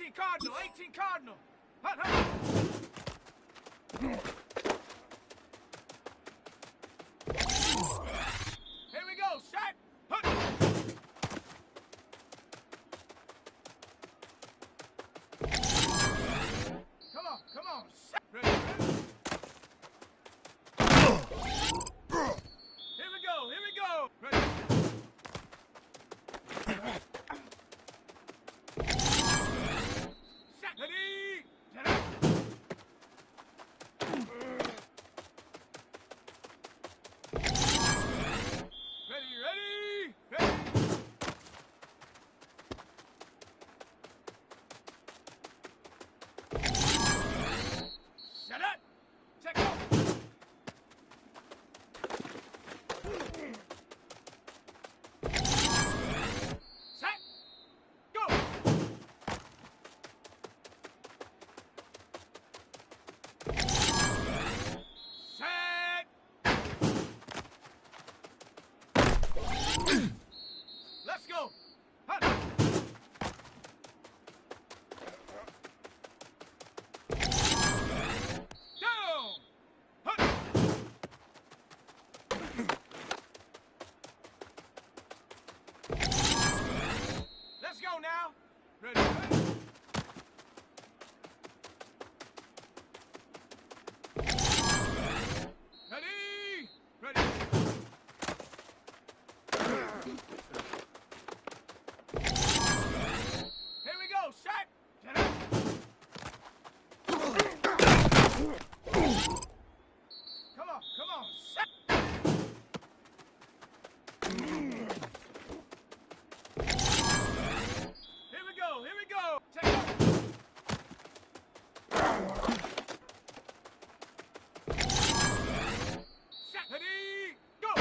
18 Cardinal, 18 Cardinal. Hut, hut. Here we go, shot. Hut. Come on, shot. Ready, ready. Here we go. Ready. Shot, ready. Ready. Shut up. Check out. Set. Go. Set. Let's go. Hut. Down. Hut. Let's go now. Ready. Ready. Here we go, shot. Come on, shot. Here we go. Check out. Shot. Ready, go.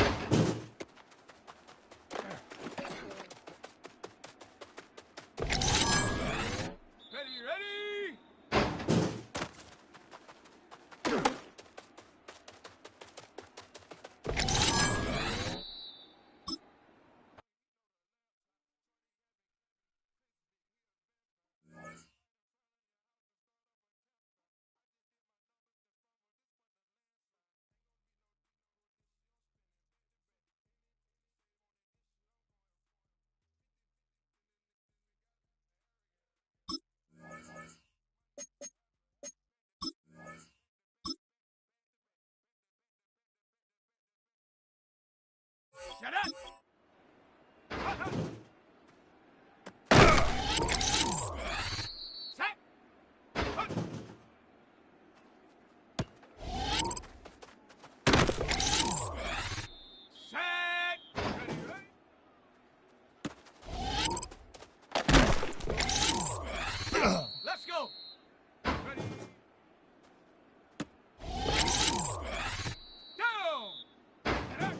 Ready. Shut up. Hut, hut. Set. Hut. Set. Ready. Let's go. Ready. Down. Get up.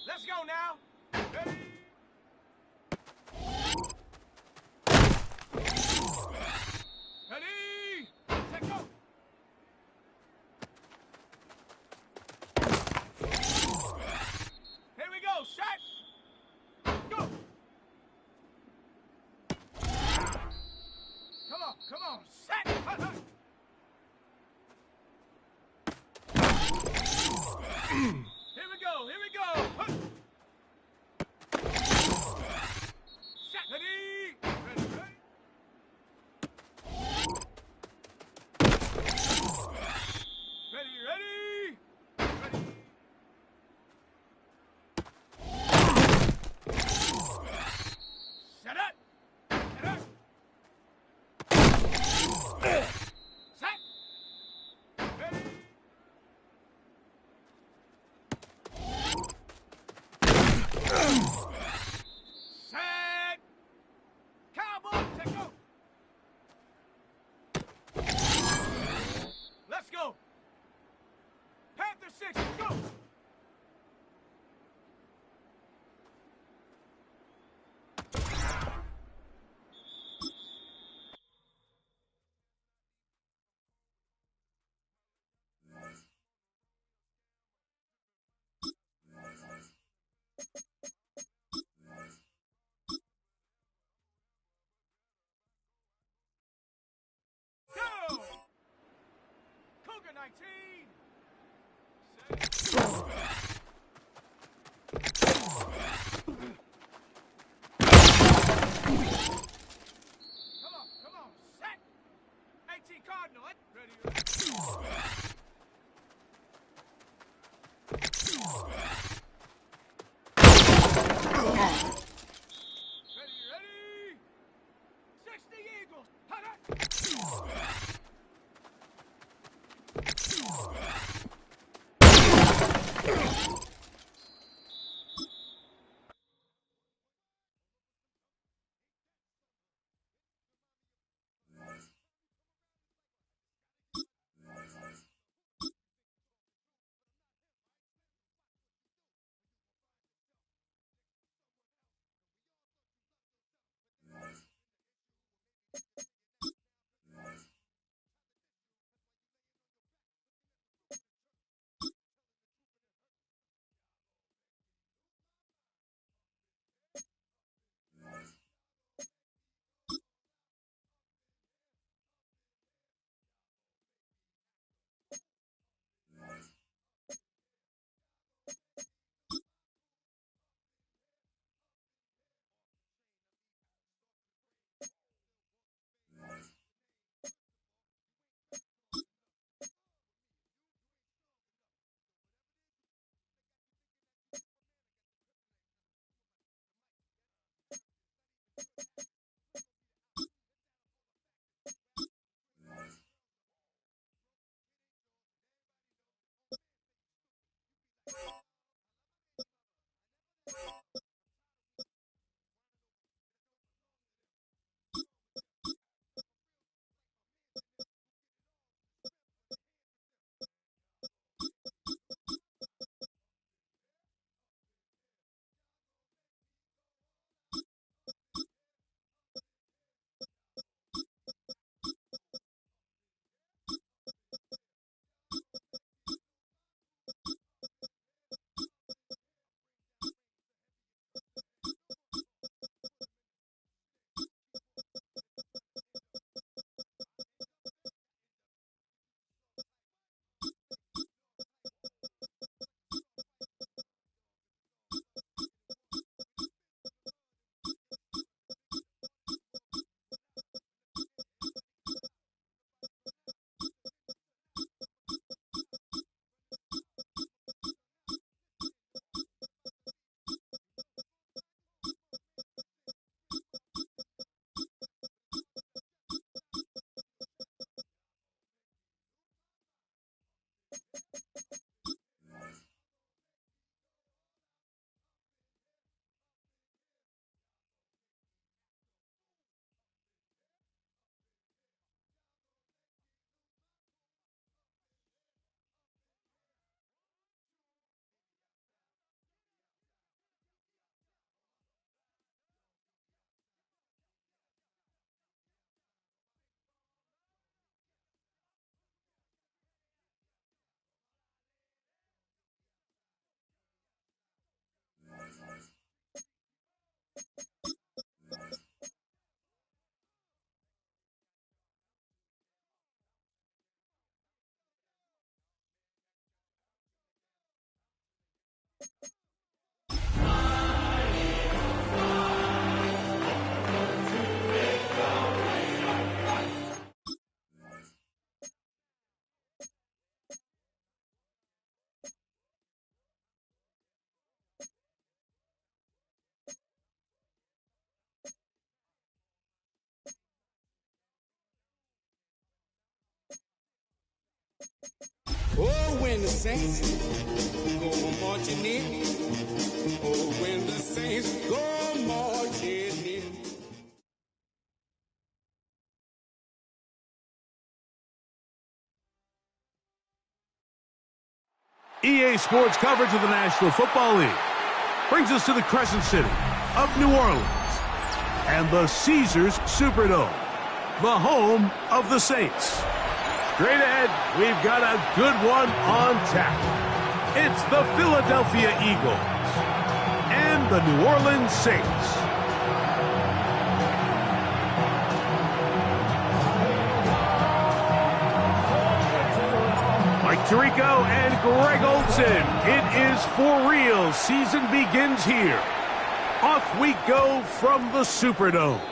Let's go now. Ready. Ready. Take go. Here we go. Shot. Go. Come on. Set. Hut, hut. Here we go. Hut. Shot. Ready. Ready. Shut up. Set. Ready. Set. Cowboy, take go. Let's go. Panther 6, go. Ready, ready! 60 Eagles! Hot! Oh, when the saints go marching in. Oh, when the saints go marching in. EA Sports coverage of the National Football League brings us to the Crescent City of New Orleans and the Caesars Superdome, the home of the Saints. Straight ahead, we've got a good one on tap. It's the Philadelphia Eagles and the New Orleans Saints. Mike Tirico and Greg Olsen. It is for real. Season begins here. Off we go from the Superdome.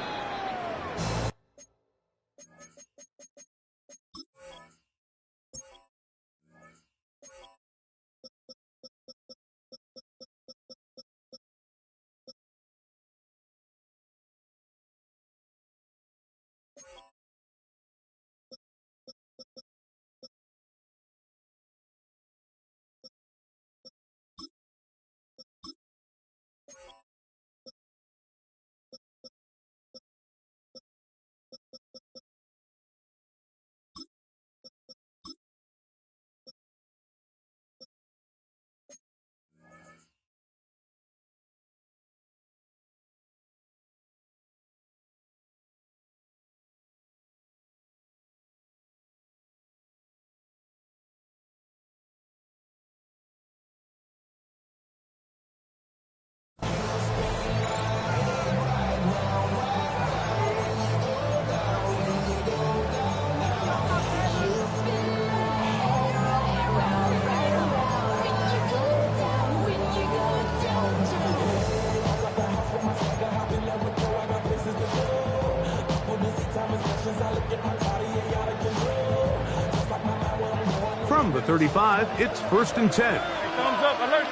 the 35, it's 1st and 10. Thumbs up, alert.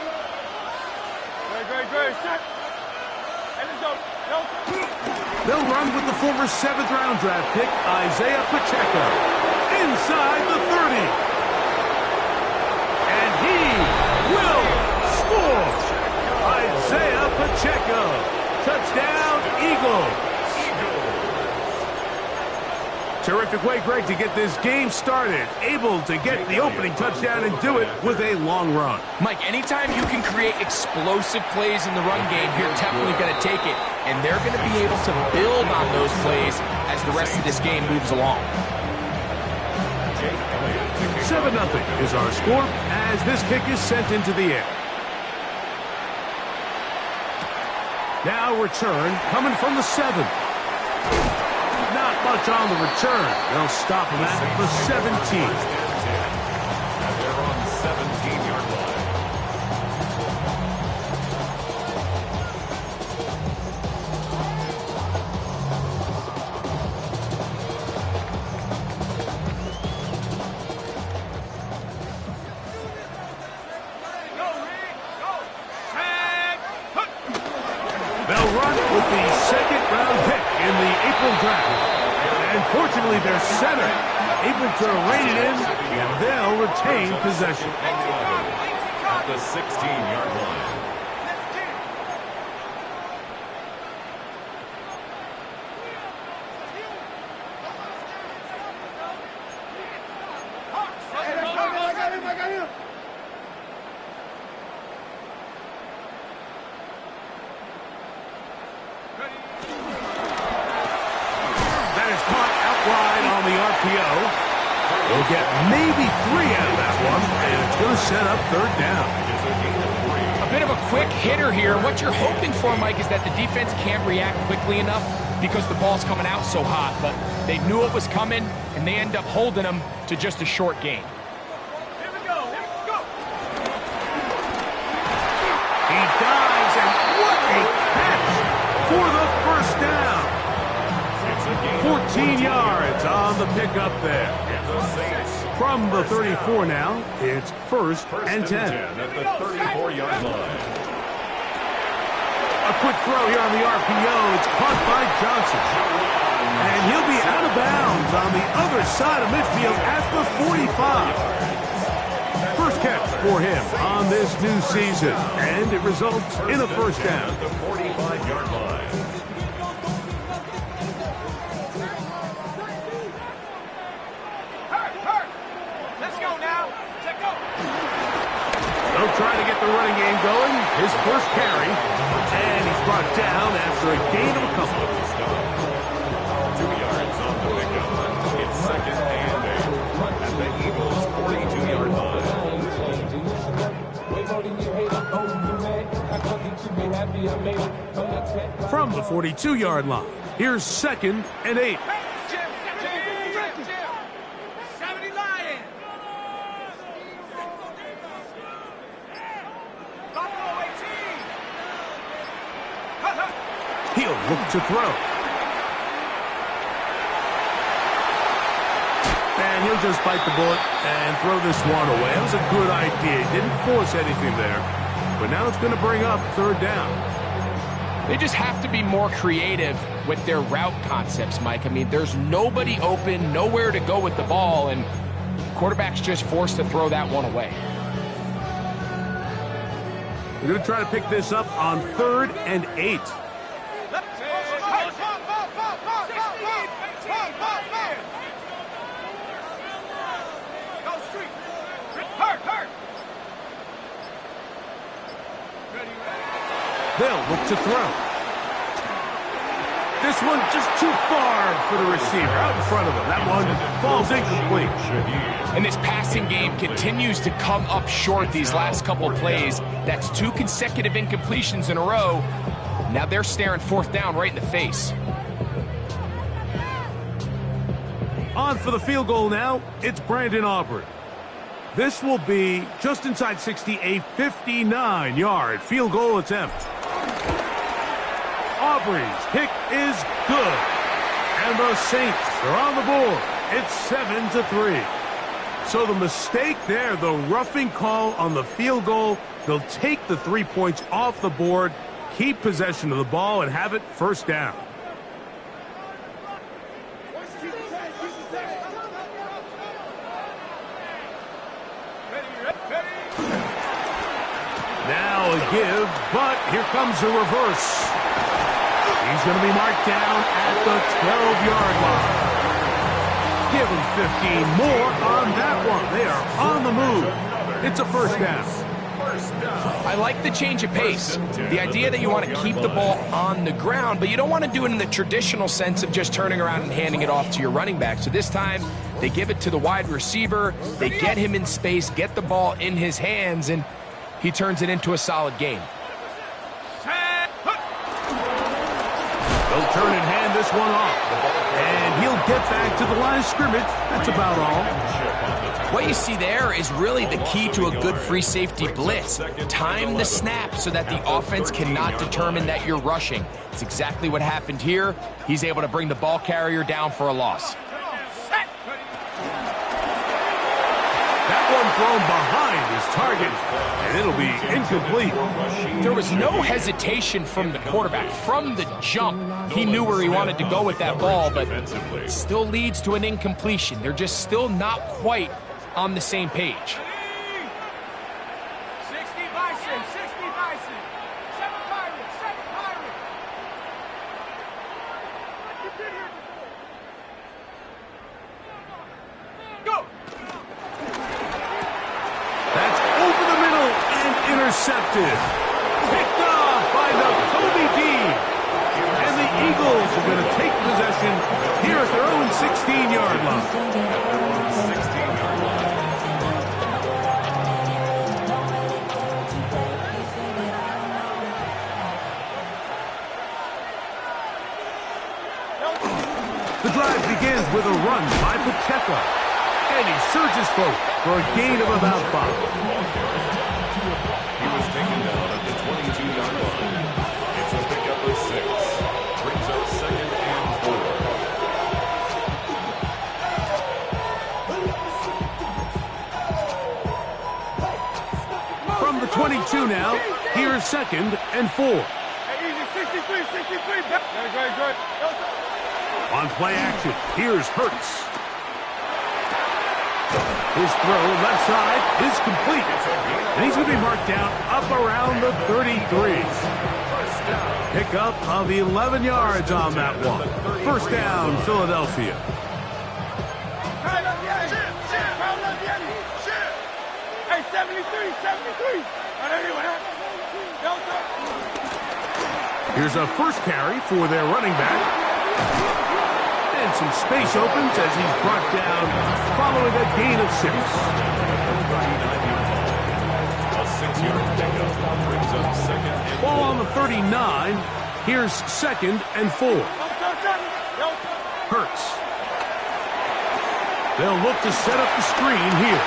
Great, set. And let's go. They'll run with the former 7th-round draft pick, Isaiah Pacheco, inside the 30. And he will score. Isaiah Pacheco. Touchdown, Eagles. Terrific way, Greg, to get this game started. Able to get the opening touchdown and do it with a long run. Mike, anytime you can create explosive plays in the run game, you're definitely going to take it. And they're going to be able to build on those plays as the rest of this game moves along. 7-0 is our score as this kick is sent into the air. Now return coming from the 7. Not much on the return. They'll stop him at the 17. They're on the 17-yard line. They'll run with the 2nd-round pick in the April draft. And fortunately, their center able to rein it in, and they'll retain possession. At the 16-yard line. They'll get maybe 3 out of that one, and it's going to set up 3rd down. A bit of a quick hitter here. What you're hoping for, Mike, is that the defense can't react quickly enough because the ball's coming out so hot. But they knew it was coming, and they end up holding them to just a short gain. Here we go. He dives, and what a catch for the 1st down. 14 yards on the pickup there. From the 34 now, it's 1st and 10. At the 34-yard line. A quick throw here on the RPO. It's caught by Johnson. And he'll be out of bounds on the other side of midfield at the 45. First catch for him on this new season. And it results in a 1st down. At the 45-yard line. They'll try to get the running game going. His first carry. And he's brought down after a gain of a couple. 2 yards on the pickup. It's 2nd and 8. At the Eagles' 42-yard line. From the 42-yard line, here's 2nd and 8. He'll look to throw. And he'll just bite the bullet and throw this one away. That was a good idea. He didn't force anything there. But now it's going to bring up 3rd down. They just have to be more creative with their route concepts, Mike. I mean, there's nobody open, nowhere to go with the ball, and quarterback's just forced to throw that one away. We're going to try to pick this up on 3rd and 8. They'll look to throw. This one just too far for the receiver out in front of him. That one falls incomplete. And this passing game continues to come up short these last couple of plays. That's 2 consecutive incompletions in a row. Now they're staring 4th down right in the face. On for the field goal now, it's Brandon Aubrey. This will be just inside 60, a 59-yard field goal attempt. Aubrey's kick is good. And the Saints are on the board. It's 7-3. So the mistake there, the roughing call on the field goal, they'll take the 3 points off the board, keep possession of the ball, and have it first down. Now a give, but here comes a reverse. He's going to be marked down at the 12-yard line. Give him 15 more on that one. They are on the move. It's a first down. I like the change of pace. The idea that you want to keep the ball on the ground, but you don't want to do it in the traditional sense of just turning around and handing it off to your running back. So this time, they give it to the wide receiver. They get him in space, get the ball in his hands, and he turns it into a solid game. They'll turn and hand this one off. And he'll get back to the line of scrimmage. That's about all. What you see there is really the key to a good free safety blitz. Time the snap so that the offense cannot determine that you're rushing. It's exactly what happened here. He's able to bring the ball carrier down for a loss. That one thrown behind his target, and it'll be incomplete. There was no hesitation from the quarterback. From the jump, he knew where he wanted to go with that ball, but it still leads to an incompletion. They're just still not quite on the same page. 60 Bison, 60 Bison, 7 Pirates, 7 Pirates. You've been here before. Go! That's over the middle and intercepted. Picked off by the Toby Dean. And the Eagles are going to take possession here at their own 16-yard line. 16-yard line. The drive begins with a run by Pacheco. And he surges forward for a gain of about 5. He was taken down at the 22-yard line. It's a pickup of 6. Brings up 2nd and 4. From the 22 now, here's 2nd and 4. Hey, easy, 63, 63. Good. On play action, here's Hurts. His throw left side is complete. And he's going to be marked down up around the 33. Pickup of 11 yards on that one. First down, Philadelphia. Hey, 73. Here's a first carry for their running back. And some space opens as he's brought down following a gain of 6. A 6-yard pickup brings up 2nd and 4. Ball on the 39. Here's 2nd and 4. Hurts. They'll look to set up the screen here.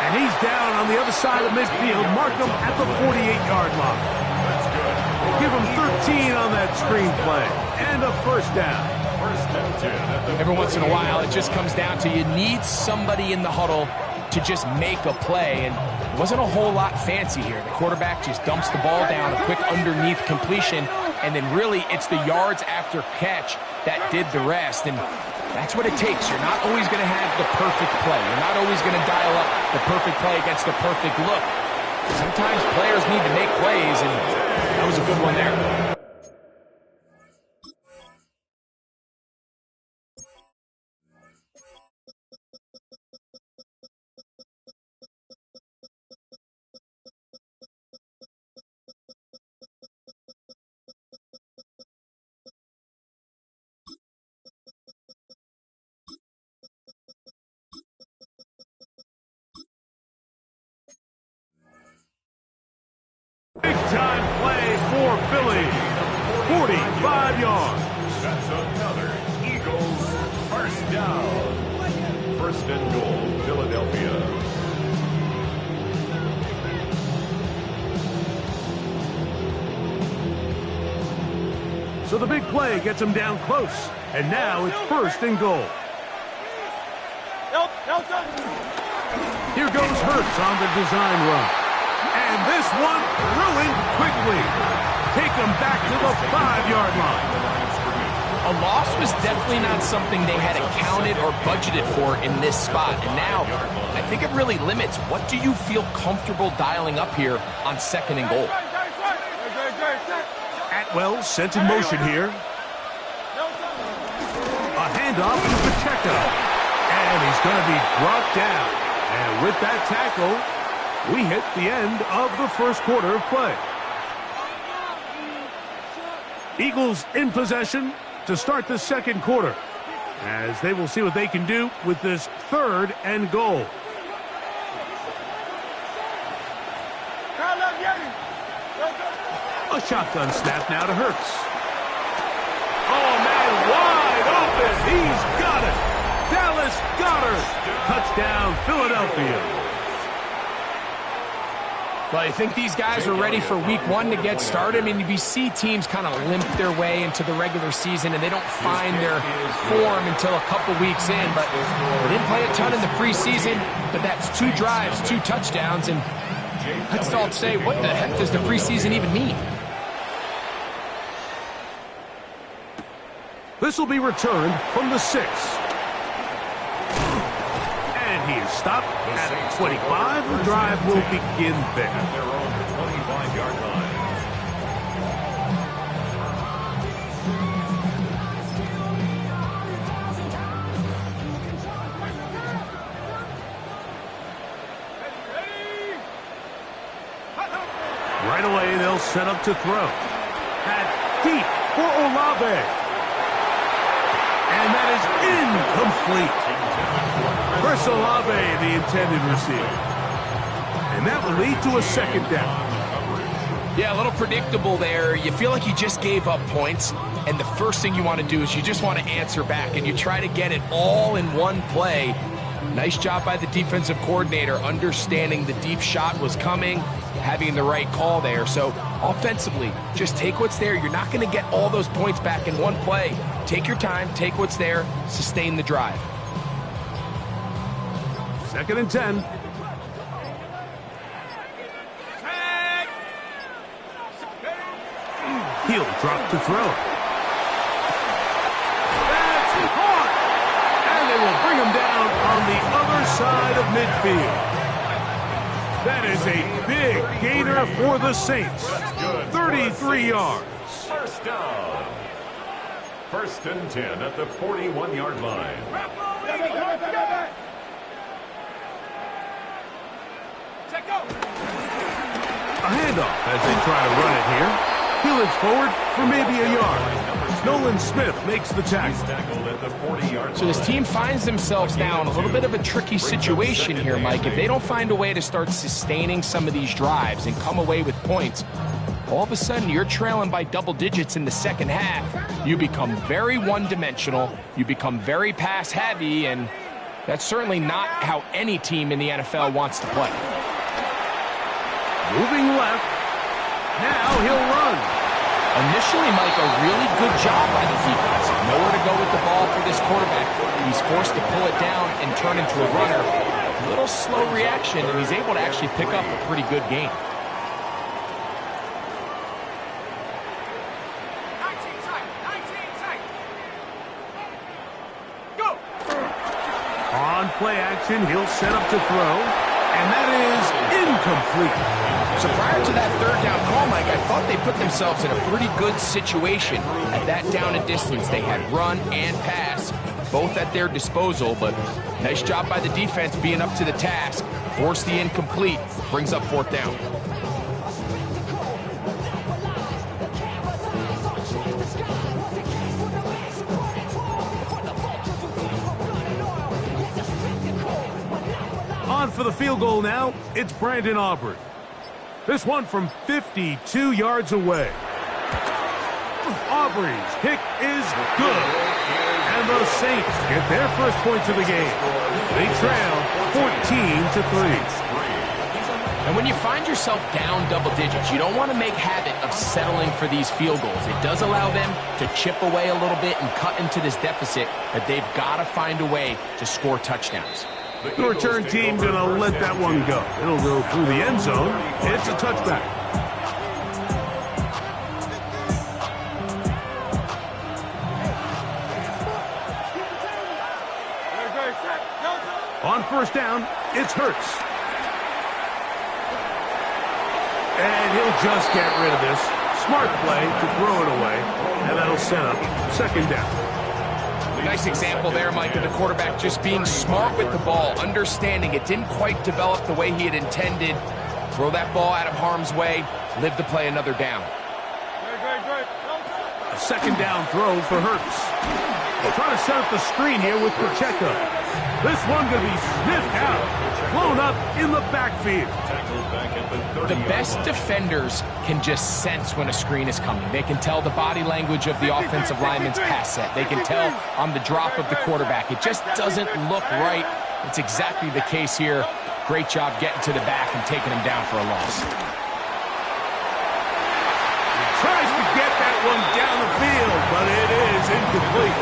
And he's down on the other side of midfield. Mark him at the 48-yard line. That's good. Give him 13 on that screen play. And a first down. First and 10 at the Every once in a while, it just comes down to you need somebody in the huddle to just make a play, and it wasn't a whole lot fancy here. The quarterback just dumps the ball down, a quick underneath completion, and then really it's the yards after catch that did the rest, and that's what it takes. You're not always going to have the perfect play. You're not always going to dial up the perfect play against the perfect look. Sometimes players need to make plays, and that was a good one there. Big-time play for Philly. 45 yards. That's another Eagles first down. First and goal, Philadelphia. So the big play gets him down close. And now it's first and goal. Delta. Here goes Hurts on the design run. And this one ruined quickly. Take them back to the 5-yard line. A loss was definitely not something they had accounted or budgeted for in this spot. And now, I think it really limits what do you feel comfortable dialing up here on 2nd and goal. Atwell sent in motion here. A handoff to Pacheco. And he's going to be brought down. And with that tackle, we hit the end of the first quarter of play. Eagles in possession to start the second quarter, as they will see what they can do with this 3rd and goal. A shotgun snap now to Hurts. Oh, man, wide open. He's got it. Dallas Goedert. Touchdown, Philadelphia. Well, I think these guys are ready for week 1 to get started. I mean, we see teams kind of limp their way into the regular season, and they don't find their form until a couple weeks in. But they didn't play a ton in the preseason, but that's 2 drives, 2 touchdowns, and let's all say, what the heck does the preseason even mean? This will be returned from the 6. And he is stopped at 25. The drive will begin there. At their own 25-yard line. Right away, they'll set up to throw. At deep for Olave. And that is incomplete. Chris Olave, the intended receiver. And that will lead to a 2nd down. Yeah, a little predictable there. You feel like you just gave up points, and the first thing you want to do is you just want to answer back, and you try to get it all in one play. Nice job by the defensive coordinator, understanding the deep shot was coming, having the right call there. So offensively, just take what's there. You're not going to get all those points back in one play. Take your time, take what's there, sustain the drive. 2nd and 10. He'll drop to throw. That's caught! And they will bring him down on the other side of midfield. That is a big gainer for the Saints. 33 yards. First down. 1st and 10 at the 41-yard line. A handoff as they try to run it here. He looks forward for maybe a yard. Nolan Smith makes the tackle. At the 40-yard So this team finds themselves now in a little bit of a tricky situation here, Mike. If they don't find a way to start sustaining some of these drives and come away with points, all of a sudden you're trailing by double digits in the second half. You become very one-dimensional. You become very pass-heavy, and that's certainly not how any team in the NFL wants to play. Moving left. Now he'll run. Initially, Mike, a really good job by the defense. Nowhere to go with the ball for this quarterback. He's forced to pull it down and turn into a runner. A little slow reaction, and he's able to actually pick up a pretty good game. 19 tight. 19 tight. Go. On play action, he'll set up to throw. And that is incomplete. So prior to that 3rd down call, Mike, I thought they put themselves in a pretty good situation. At that down and distance, they had run and pass, both at their disposal, but nice job by the defense being up to the task. Forced the incomplete, brings up 4th down. On for the field goal now, it's Brandon Aubrey. This one from 52 yards away. Aubrey's kick is good. And the Saints get their first points of the game. They trail 14-3. And when you find yourself down double digits, you don't want to make habit of settling for these field goals. It does allow them to chip away a little bit and cut into this deficit, but they've got to find a way to score touchdowns. The return team going to let that one go. It'll go through the end zone. It's a touchback. On first down, it's Hurts. And he'll just get rid of this. Smart play to throw it away, and that'll set up second down. Nice example there, Mike, of the quarterback just being smart with the ball, understanding it didn't quite develop the way he had intended. Throw that ball out of harm's way, live to play another down. A second down throw for Hurts. They'll try to set up the screen here with Pacheco. This one going to be sniffed out, blown up in the backfield. The best defenders can just sense when a screen is coming. They can tell the body language of the offensive lineman's pass set. They can tell on the drop of the quarterback. It just doesn't look right. It's exactly the case here. Great job getting to the back and taking him down for a loss. He tries to get that one down the field, but it is incomplete.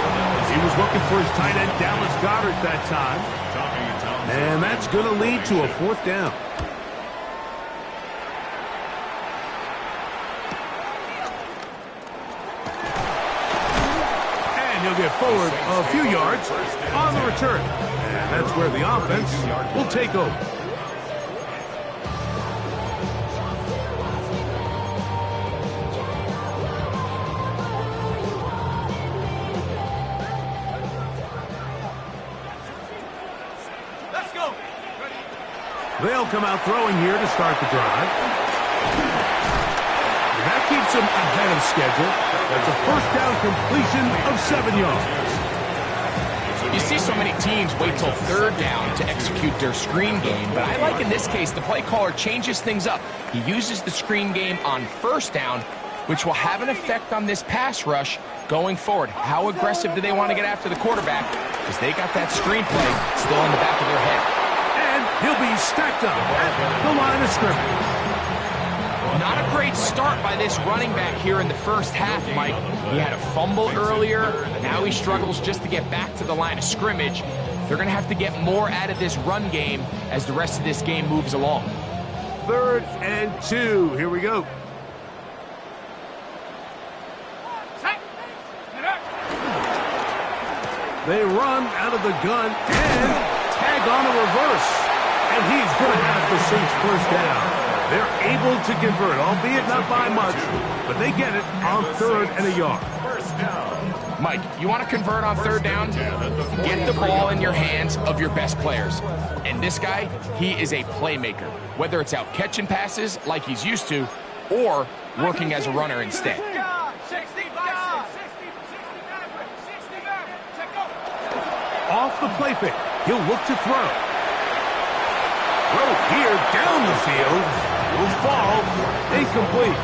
He was looking for his tight end, Dallas Goedert, that time. And that's going to lead to a fourth down. And he'll get forward a few yards on the return. And that's where the offense will take over. They'll come out throwing here to start the drive. And that keeps them ahead of schedule. That's a first down completion of 7 yards. You see so many teams wait till third down to execute their screen game, but I like in this case the play caller changes things up. He uses the screen game on first down, which will have an effect on this pass rush going forward. How aggressive do they want to get after the quarterback? Because they got that screen play still in the back of their head. He'll be stacked up at the line of scrimmage. Not a great start by this running back here in the first half, Mike. He had a fumble earlier. Now he struggles just to get back to the line of scrimmage. They're going to have to get more out of this run game as the rest of this game moves along. 3rd and 2. Here we go. They run out of the gun and tag on a reverse. And he's going to have the Saints first down. They're able to convert, albeit not by much, but they get it on 3rd and a yard. Mike, you want to convert on 3rd down? Get the ball in your hands of your best players. And this guy, he is a playmaker, whether it's out catching passes like he's used to or working as a runner instead. Off the play fake, he'll look to throw. Throw here down the field. Will fall. Incomplete.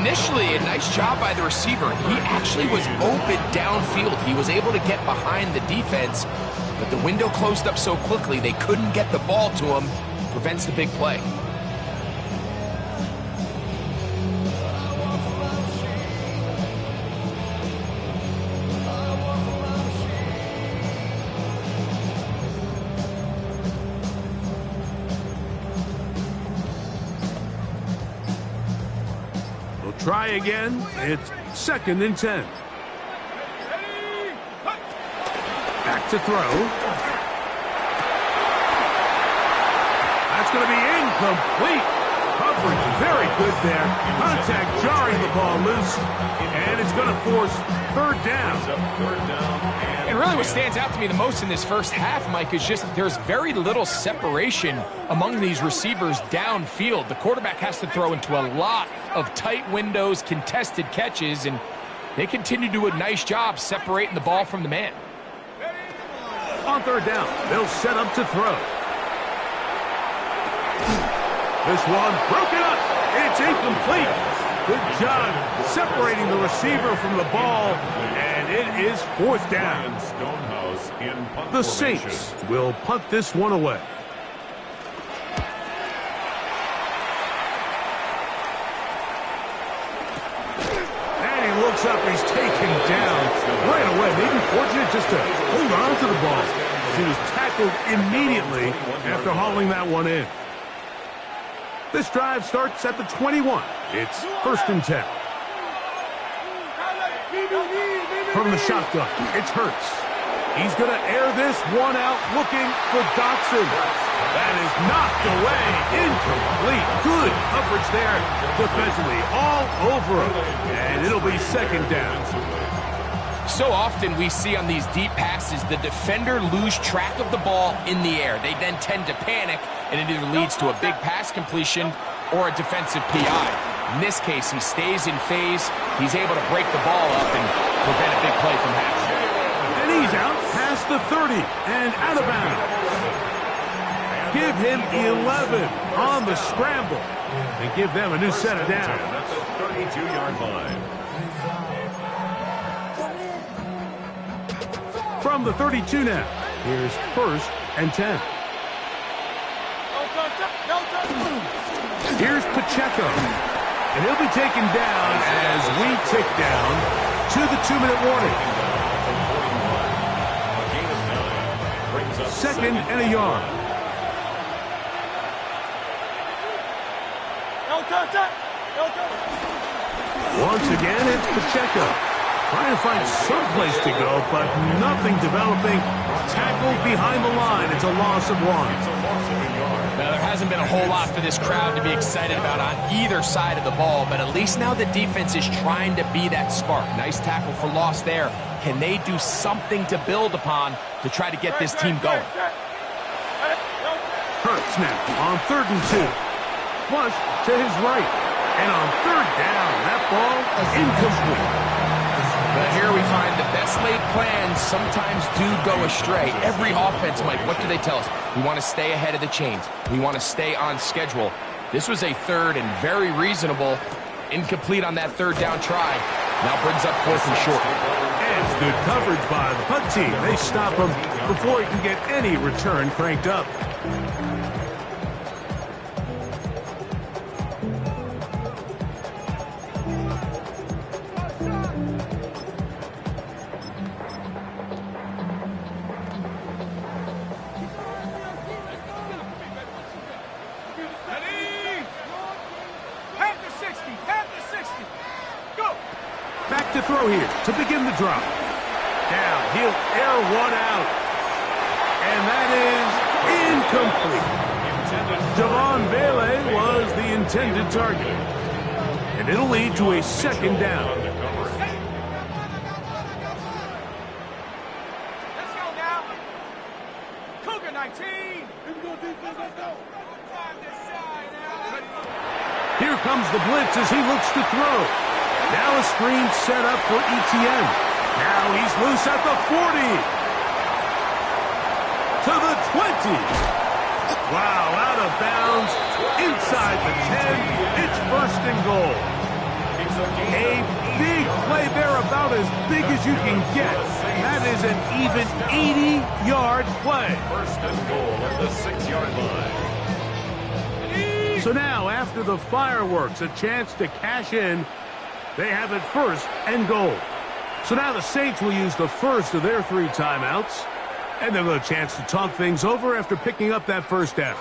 Initially, a nice job by the receiver. He actually was open downfield. He was able to get behind the defense, but the window closed up so quickly they couldn't get the ball to him. Prevents the big play. Try again. It's 2nd and 10. Back to throw. That's going to be incomplete. Coverage very good there. Contact jarring the ball loose. And it's going to force 3rd down. And really what stands out to me the most in this first half, Mike, is just there's very little separation among these receivers downfield. The quarterback has to throw into a lot of tight windows, contested catches, and they continue to do a nice job separating the ball from the man. On 3rd down, they'll set up to throw. This one broken up. It's incomplete. Good job separating the receiver from the ball, and it is 4th down. The Saints will punt this one away. And he looks up, he's taken down right away. Maybe fortunate just to hold on to the ball. he was tackled immediately after hauling that one in. This drive starts at the 21. It's 1st and 10. From the shotgun, it's Hurts. He's going to air this one out looking for Dotson. That is knocked away. Incomplete. Good coverage there defensively. All over him. And it'll be 2nd down. So often we see on these deep passes, the defender lose track of the ball in the air. They then tend to panic, and it either leads to a big pass completion or a defensive PI. In this case, he stays in phase. He's able to break the ball up and prevent a big play from happening. And he's out past the 30 and out of bounds. Give him 11 on the scramble and give them a new set of downs. That's a 32-yard line. From the 32 now, here's 1st and 10. Here's Pacheco, and he'll be taken down as we tick down to the 2-minute warning. 2nd and a yard. Once again, it's Pacheco. Trying to find some place to go, but nothing developing. Tackled behind the line. It's a loss of 1. Now, there hasn't been a whole lot for this crowd to be excited about on either side of the ball, but at least now the defense is trying to be that spark. Nice tackle for loss there. Can they do something to build upon to try to get this team going? Hurts now on 3rd and 2. Flush to his right. And on 3rd down, that ball is incomplete. But here we find the best laid plans sometimes do go astray. Every offense, Mike, what do they tell us? We want to stay ahead of the chains. We want to stay on schedule. This was a 3rd and very reasonable. Incomplete on that 3rd down try. Now brings up 4th and short. And good coverage by the punt team. They stop him before he can get any return cranked up. Back to throw here to begin the drop. Now he'll air one out. And that is incomplete. Javon Vele was the intended target. And it'll lead to a 2nd down. Let's go now. Cougar 19. Here comes the blitz as he looks to throw. Now a screen set up for Etienne. Now he's loose at the 40. To the 20. Wow, out of bounds. Inside the 10. It's 1st and goal. A big play there, about as big as you can get. That is an even 80-yard play. 1st and goal at the 6-yard line. So now, after the fireworks, a chance to cash in. They have it 1st and goal. So now the Saints will use the first of their 3 timeouts. And they'll get a chance to talk things over after picking up that 1st down.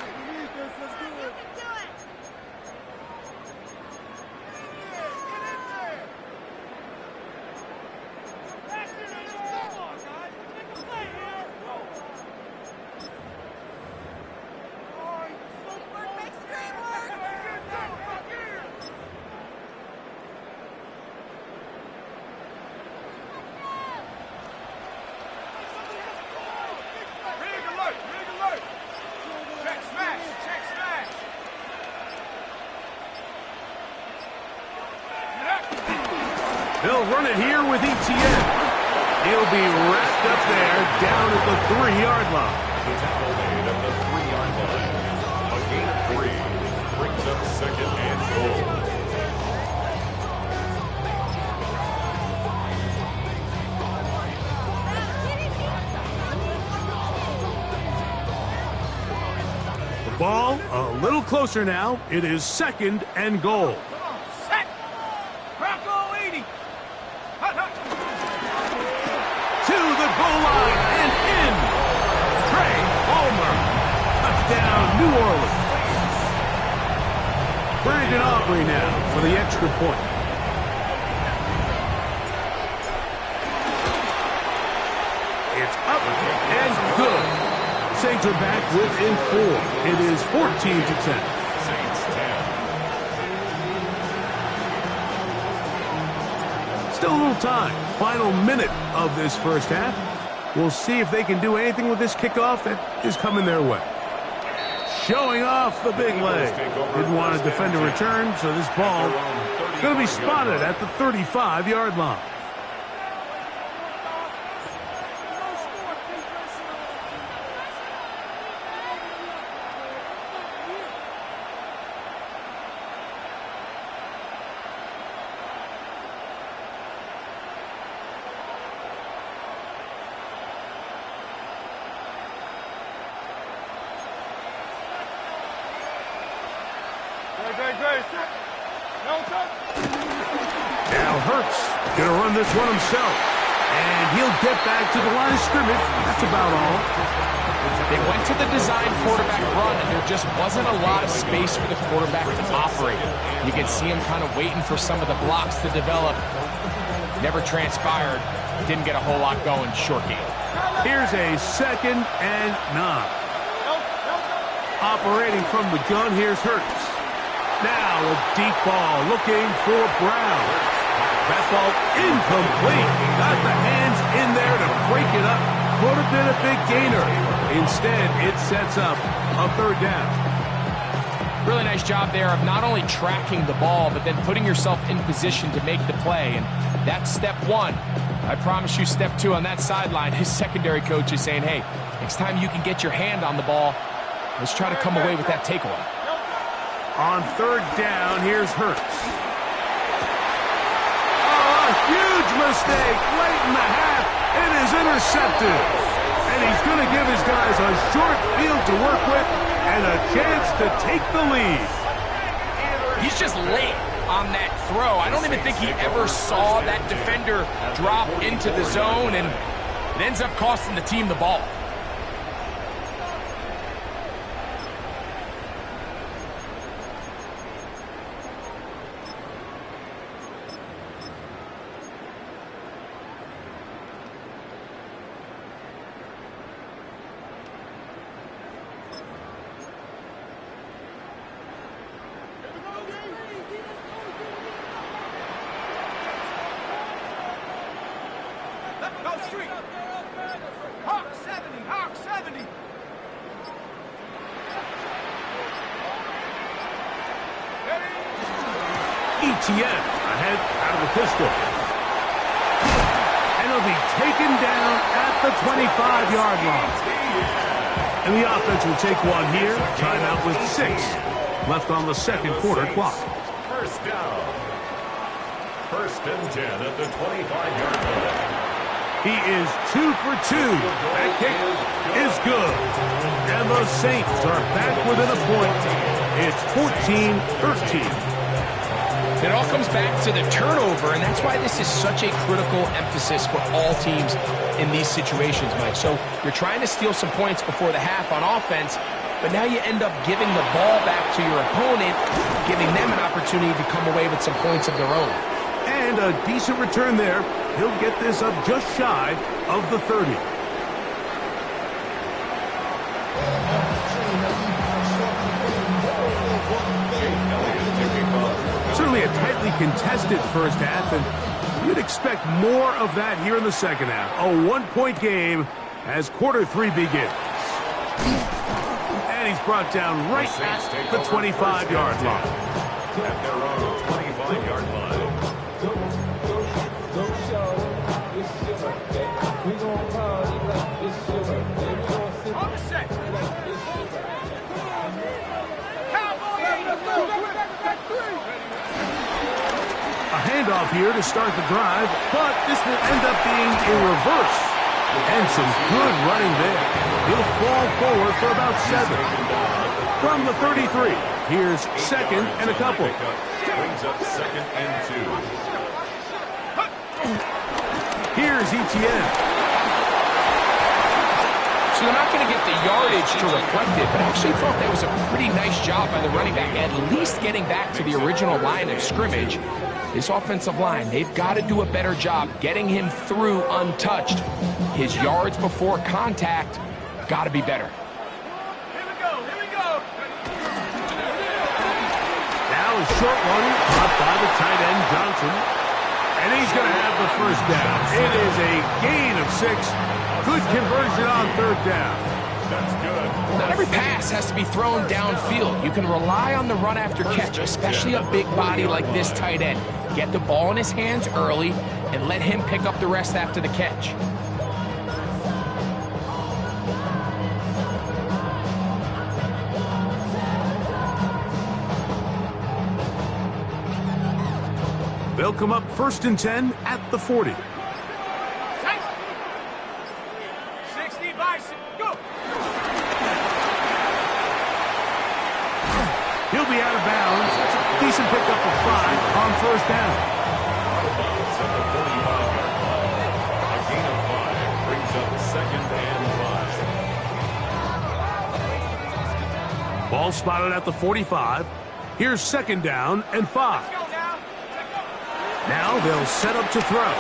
They'll run it here with Etienne. He'll be wrapped up there down at the 3-yard line. The tackle made at the 3-yard line. A gain of 3 brings up 2nd and goal. The ball a little closer now. It is 2nd and goal. To the goal line and in. touchdown, New Orleans. Brandon Aubrey now for the extra point. It's up and good. Saints are back within 4. It is 14-10. Saints 10. Still a little time. Final minute of this first half. We'll see if they can do anything with this kickoff that is coming their way. Showing off the big leg. Didn't want to defend a return, so this ball going to be spotted at the 35-yard line. Now Hurts going to run this one himself. And he'll get back to the line of scrimmage. That's about all. They went to the design quarterback run, and there just wasn't a lot of space for the quarterback to operate. You could see him kind of waiting for some of the blocks to develop. Never transpired. Didn't get a whole lot going. Short game. Here's a 2nd and 9. Operating from the gun, here's Hurts. Now a deep ball looking for Brown. That ball incomplete. Got the hands in there to break it up. Could have been a big gainer. Instead, it sets up a 3rd down. Really nice job there of not only tracking the ball, but then putting yourself in position to make the play. And that's step 1. I promise you step 2 on that sideline. His secondary coach is saying, hey, next time you can get your hand on the ball, let's try to come away with that takeaway. On 3rd down, here's Hurts. Oh, a huge mistake late in the half. It is intercepted. And he's going to give his guys a short field to work with and a chance to take the lead. He's just late on that throw. I don't even think he ever saw that defender drop into the zone, and it ends up costing the team the ball. ETN ahead out of the pistol. And he'll be taken down at the 25-yard line. And the offense will take one here. Timeout with 6 left on the 2nd quarter clock. First down. 1st and 10 at the 25-yard line. He is 2 for 2. That kick is good. And the Saints are back within a point. It's 14-13. It all comes back to the turnover, and that's why this is such a critical emphasis for all teams in these situations, Mike. So you're trying to steal some points before the half on offense, but now you end up giving the ball back to your opponent, giving them an opportunity to come away with some points of their own. And a decent return there. He'll get this up just shy of the 30. Certainly a tightly contested first half, and you'd expect more of that here in the second half. A 1-point game as quarter 3 begins. And he's brought down right at the 25-yard line. At their own 25-yard line. A handoff here to start the drive, but this will end up being a reverse. And some good running there. He'll fall forward for about 7. From the 33, here's 2nd and a couple. Brings up 2nd and 2. Here's ETN. So they're not going to get the yardage to reflect it, but I actually thought that was a pretty nice job by the running back, at least getting back to the original line of scrimmage. This offensive line, they've got to do a better job getting him through untouched. His yards before contact got to be better. Here we go, here we go. Now a short one caught by the tight end Johnson. And he's going to have the first down. It is a gain of 6. Good conversion on 3rd down. That's good. Not every pass has to be thrown downfield. You can rely on the run after catch, especially a big body like this tight end. Get the ball in his hands early and let him pick up the rest after the catch. They'll come up 1st and 10 at the 40. 60 Bison, go. He'll be out of bounds. Decent pickup of 5 on 1st down. Out of bounds at the 45-yard line. A gain of 5 brings up 2nd and 5. Ball spotted at the 45. Here's 2nd down and 5. Go now. Now they'll set up to throw.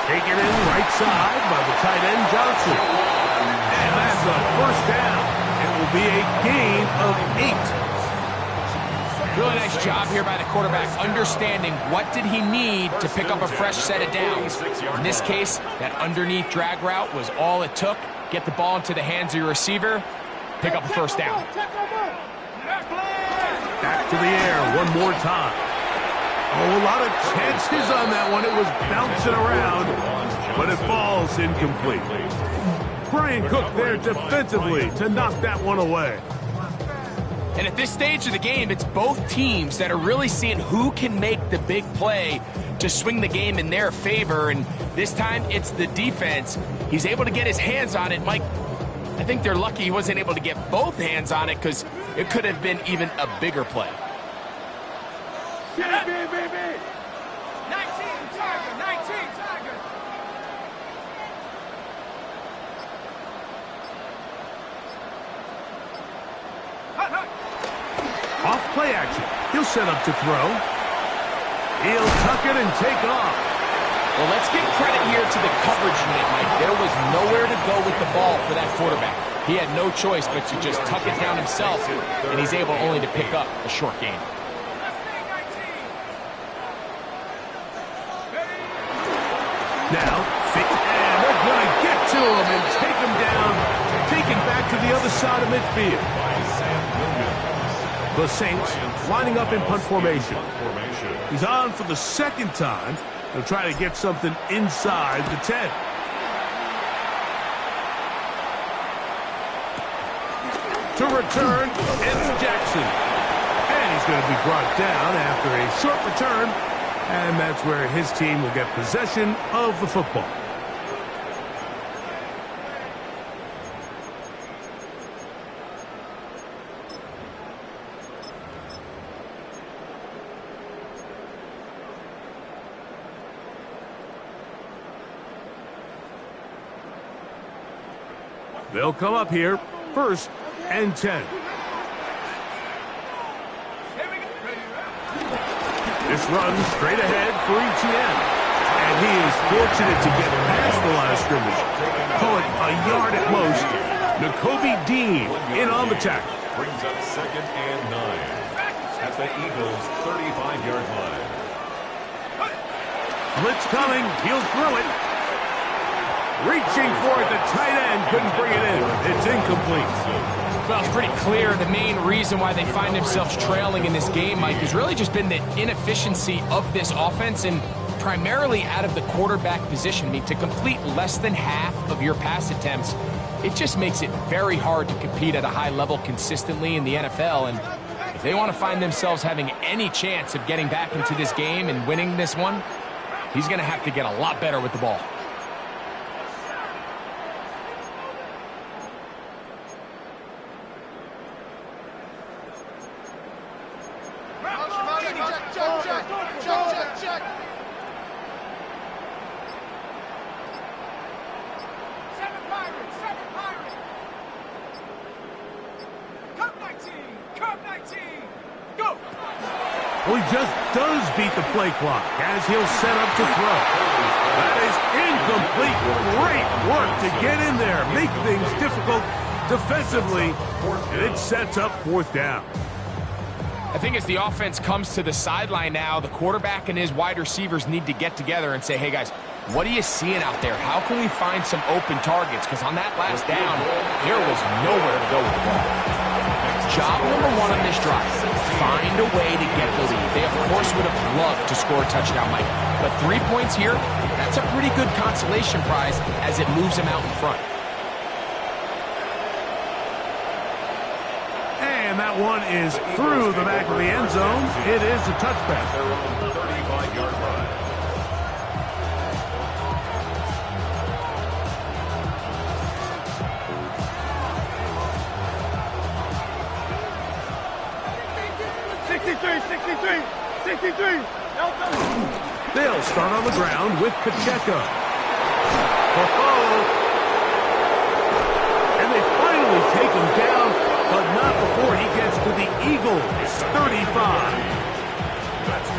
Taken in right side by the tight end Johnson. And that's a 1st down. It will be a gain of 8. Really nice job here by the quarterback, understanding what did he need to pick up a fresh set of downs. In this case, that underneath drag route was all it took. Get the ball into the hands of your receiver, pick up a 1st down. Back to the air one more time. Oh, a lot of chances on that one. It was bouncing around, but it falls incomplete. Brian Cook there defensively to knock that one away. And at this stage of the game, it's both teams that are really seeing who can make the big play to swing the game in their favor. And this time, it's the defense. He's able to get his hands on it. Mike, I think they're lucky he wasn't able to get both hands on it because it could have been even a bigger play. 19 Tiger, 19 Tiger. Off play action. He'll set up to throw. He'll tuck it and take off. Well, let's give credit here to the coverage unit, Mike. There was nowhere to go with the ball for that quarterback. He had no choice but to just tuck it down himself, and he's able only to pick up a short gain. Now, and they're going to get to him and take him down, taken back to the other side of midfield. The Saints lining up in punt formation. He's on for the 2nd time. They'll try to get something inside the 10. To return, it's Jackson. And he's going to be brought down after a short return. And that's where his team will get possession of the football. They'll come up here, 1st and 10. This runs straight ahead for ETN. And he is fortunate to get past the line of scrimmage. Call it a yard at most. Nakobe Dean in on the tackle. Brings up 2nd and 9 at the Eagles' 35-yard line. Blitz coming. He'll throw it. Reaching for it. The tight end couldn't bring it in. It's incomplete. Well, it's pretty clear the main reason why they find themselves trailing in this game, Mike, has really just been the inefficiency of this offense and primarily out of the quarterback position. I mean, to complete less than half of your pass attempts, it just makes it very hard to compete at a high level consistently in the NFL. And if they want to find themselves having any chance of getting back into this game and winning this one, he's going to have to get a lot better with the ball. Check. 7 Pirates. Well, he just does beat the play clock as he'll set up to throw. That is incomplete. Great work to get in there, make things difficult defensively, and it sets up 4th down. I think as the offense comes to the sideline now, the quarterback and his wide receivers need to get together and say, hey, guys, what are you seeing out there? How can we find some open targets? Because on that last down, there was nowhere to go with the ball. Job number 1 on this drive, find a way to get the lead. They, of course, would have loved to score a touchdown, Mike. But 3 points here, that's a pretty good consolation prize as it moves them out in front. And that one is through the back of the end zone. It is a touchback. 35-yard line. They'll start on the ground with Pacheco. And they finally take him down, but not before he gets to the Eagles' 35.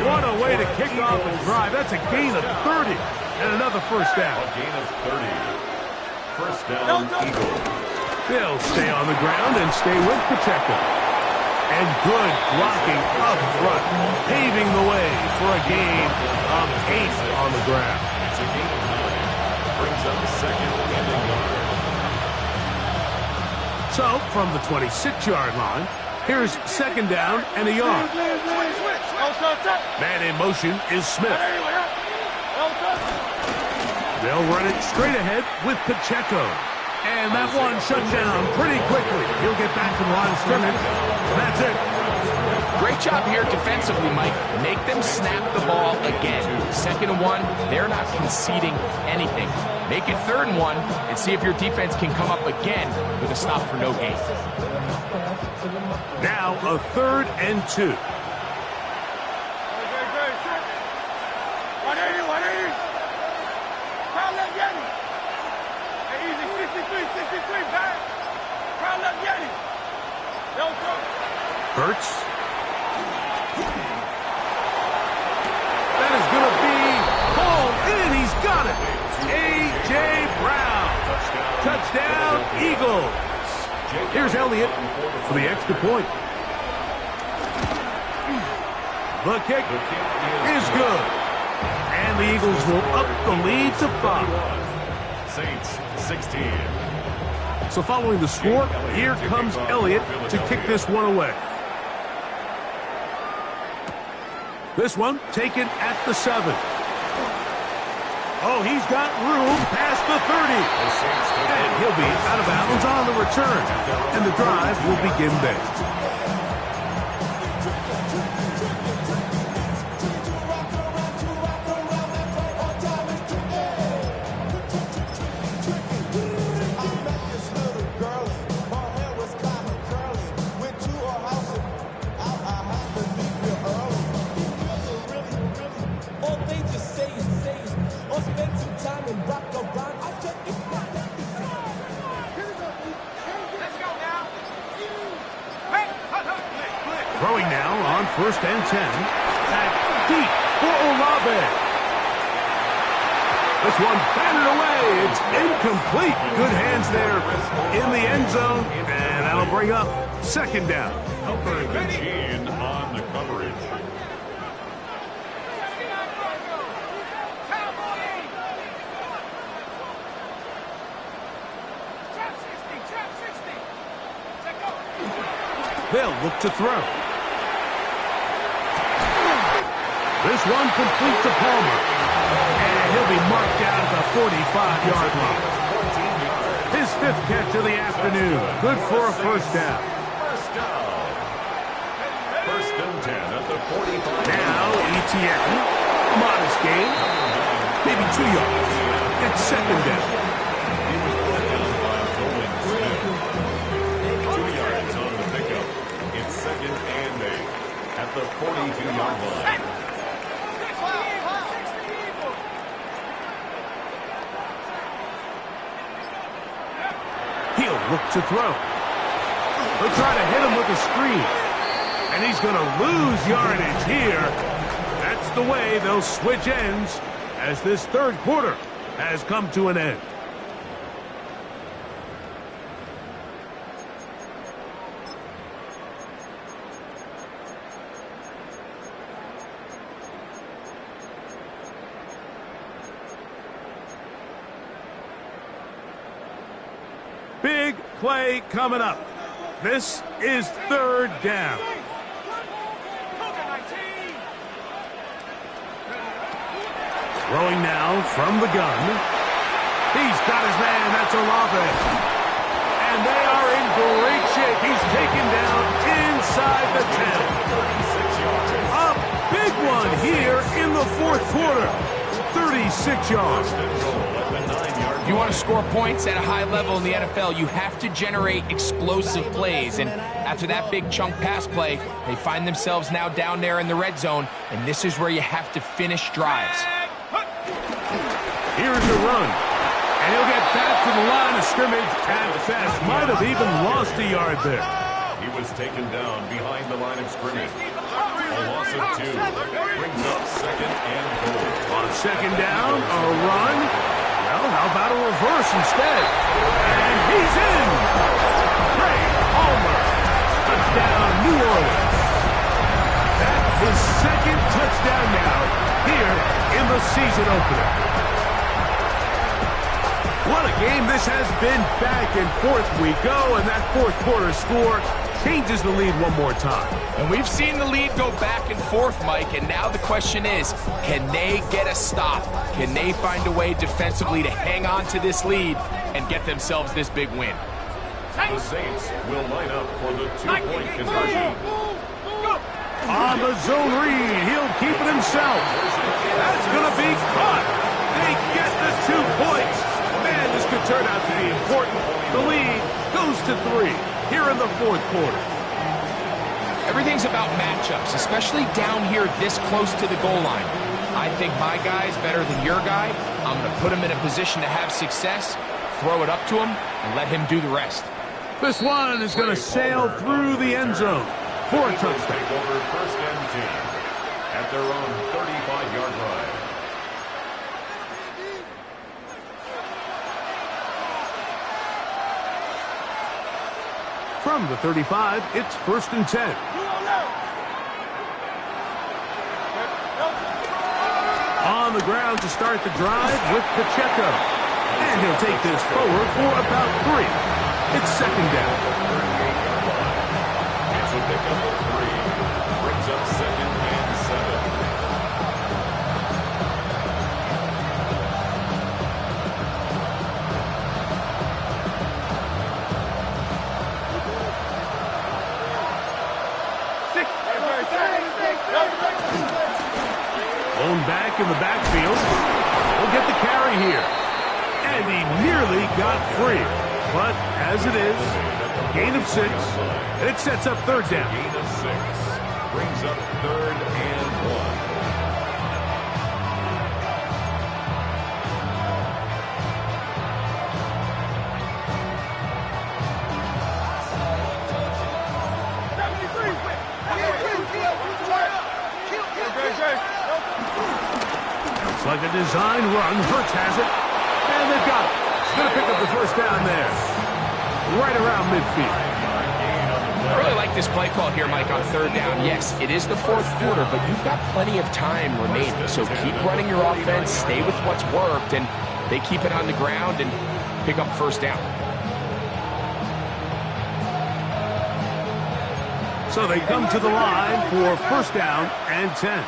What a way to kick off a drive. That's a gain of 30 and another first down. A gain of 30. First down, Eagles. They'll stay on the ground and stay with Pacheco. And good blocking up front, paving the way for a gain of 8 on the ground. It's a gain of 9. Brings up 2nd and a yard. So, from the 26-yard line, here's 2nd down and a yard. Man in motion is Smith. They'll run it straight ahead with Pacheco. And that one shut down pretty quickly. He'll get back to the line of scrimmage. That's it. Great job here defensively, Mike. Make them snap the ball again. 2nd and 1, they're not conceding anything. Make it 3rd and 1 and see if your defense can come up again with a stop for no gain. Now a 3rd and 2. 63, back. Crowd left Yeti. Hurts. That is going to be hauled in. He's got it. A.J. Brown. Touchdown, Eagles. Here's Elliott for the extra point. The kick is good. And the Eagles will up the lead to 5. Saints 16. So following the score, here comes Elliott to kick this one away. This one taken at the 7. Oh, he's got room past the 30. And he'll be out of bounds on the return. And the drive will begin there. Throwing now on 1st and 10. Back deep for Olave. This one batted away. It's incomplete. Good hands there in the end zone. And that'll bring up 2nd down. Helper Gene on the coverage. They'll look to throw. This one complete to Palmer. And he'll be marked down at the 45-yard line. His 5th catch of the afternoon. Good for a first down. First and 10 at the 45. Now ETN. Modest gain. Maybe 2 yards. It's 2nd down. He was brought down by Nolan Smith. 2 yards on the pickup. It's 2nd and 8 at the 42-yard line. He'll look to throw. They'll try to hit him with a screen. And he's going to lose yardage here. That's the way they'll switch ends as this third quarter has come to an end. Big play coming up. This is third down. Throwing now from the gun. He's got his man. That's Olave. And they are in great shape. He's taken down inside the 10. A big one here in the fourth quarter. 36 yards. If you want to score points at a high level in the NFL, you have to generate explosive plays. And after that big chunk pass play, they find themselves now down there in the red zone. And this is where you have to finish drives. Here's a run. And he'll get back to the line of scrimmage and fast. Might have even lost a yard there. He was taken down behind the line of scrimmage. A loss of 2. Brings up second and goal. On second down, a run. Well, how about a reverse instead? And he's in. Trey Palmer. Touchdown, New Orleans. That's his second touchdown now here in the season opener. What a game this has been. Back and forth we go, and that fourth quarter score changes the lead one more time. And we've seen the lead go back and forth, Mike, and now the question is, can they get a stop? Can they find a way defensively to hang on to this lead and get themselves this big win? The Saints will line up for the 2-point conversion. On the zone read, he'll keep it himself. That's going to be caught. They get the 2 points. Man, this could turn out to be important. The lead goes to 3 here in the fourth quarter. Everything's about matchups, especially down here this close to the goal line. I think my guy's better than your guy. I'm going to put him in a position to have success, throw it up to him, and let him do the rest. This one is going to sail through the end zone for a touchdown. Take over first and 10 at their own 35-yard line. From the 35, it's first and 10. On the ground to start the drive with Pacheco. And he'll take this forward for about 3. It's second down. It's a pickup of 3. Brings up second and 7. Blown back in the backfield. He'll get the carry here. And he nearly got free. But as it is, gain of 6. And it sets up third down. Gain of 6. Brings up third and 1. Looks like a design run. Hurts has it. And they've got it. He's going to pick up the first down there. Right around midfield. I really like this play call here, Mike, on third down. Yes, it is the fourth quarter, but you've got plenty of time remaining. So keep running your offense, stay with what's worked, and they keep it on the ground and pick up first down. So they come to the line for first down and 10.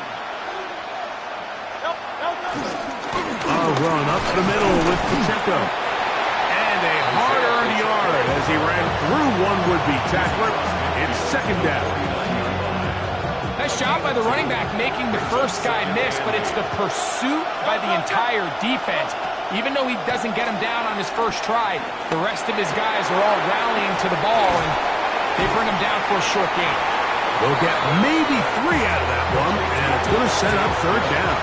A run up the middle with Pacheco. And a hard-earned yard as he ran through one would-be tackler. It's second down. Nice job by the running back making the first guy miss, but it's the pursuit by the entire defense. Even though he doesn't get him down on his first try, the rest of his guys are all rallying to the ball, and they bring him down for a short gain. They'll get maybe 3 out of that one, and it's going to set up third down.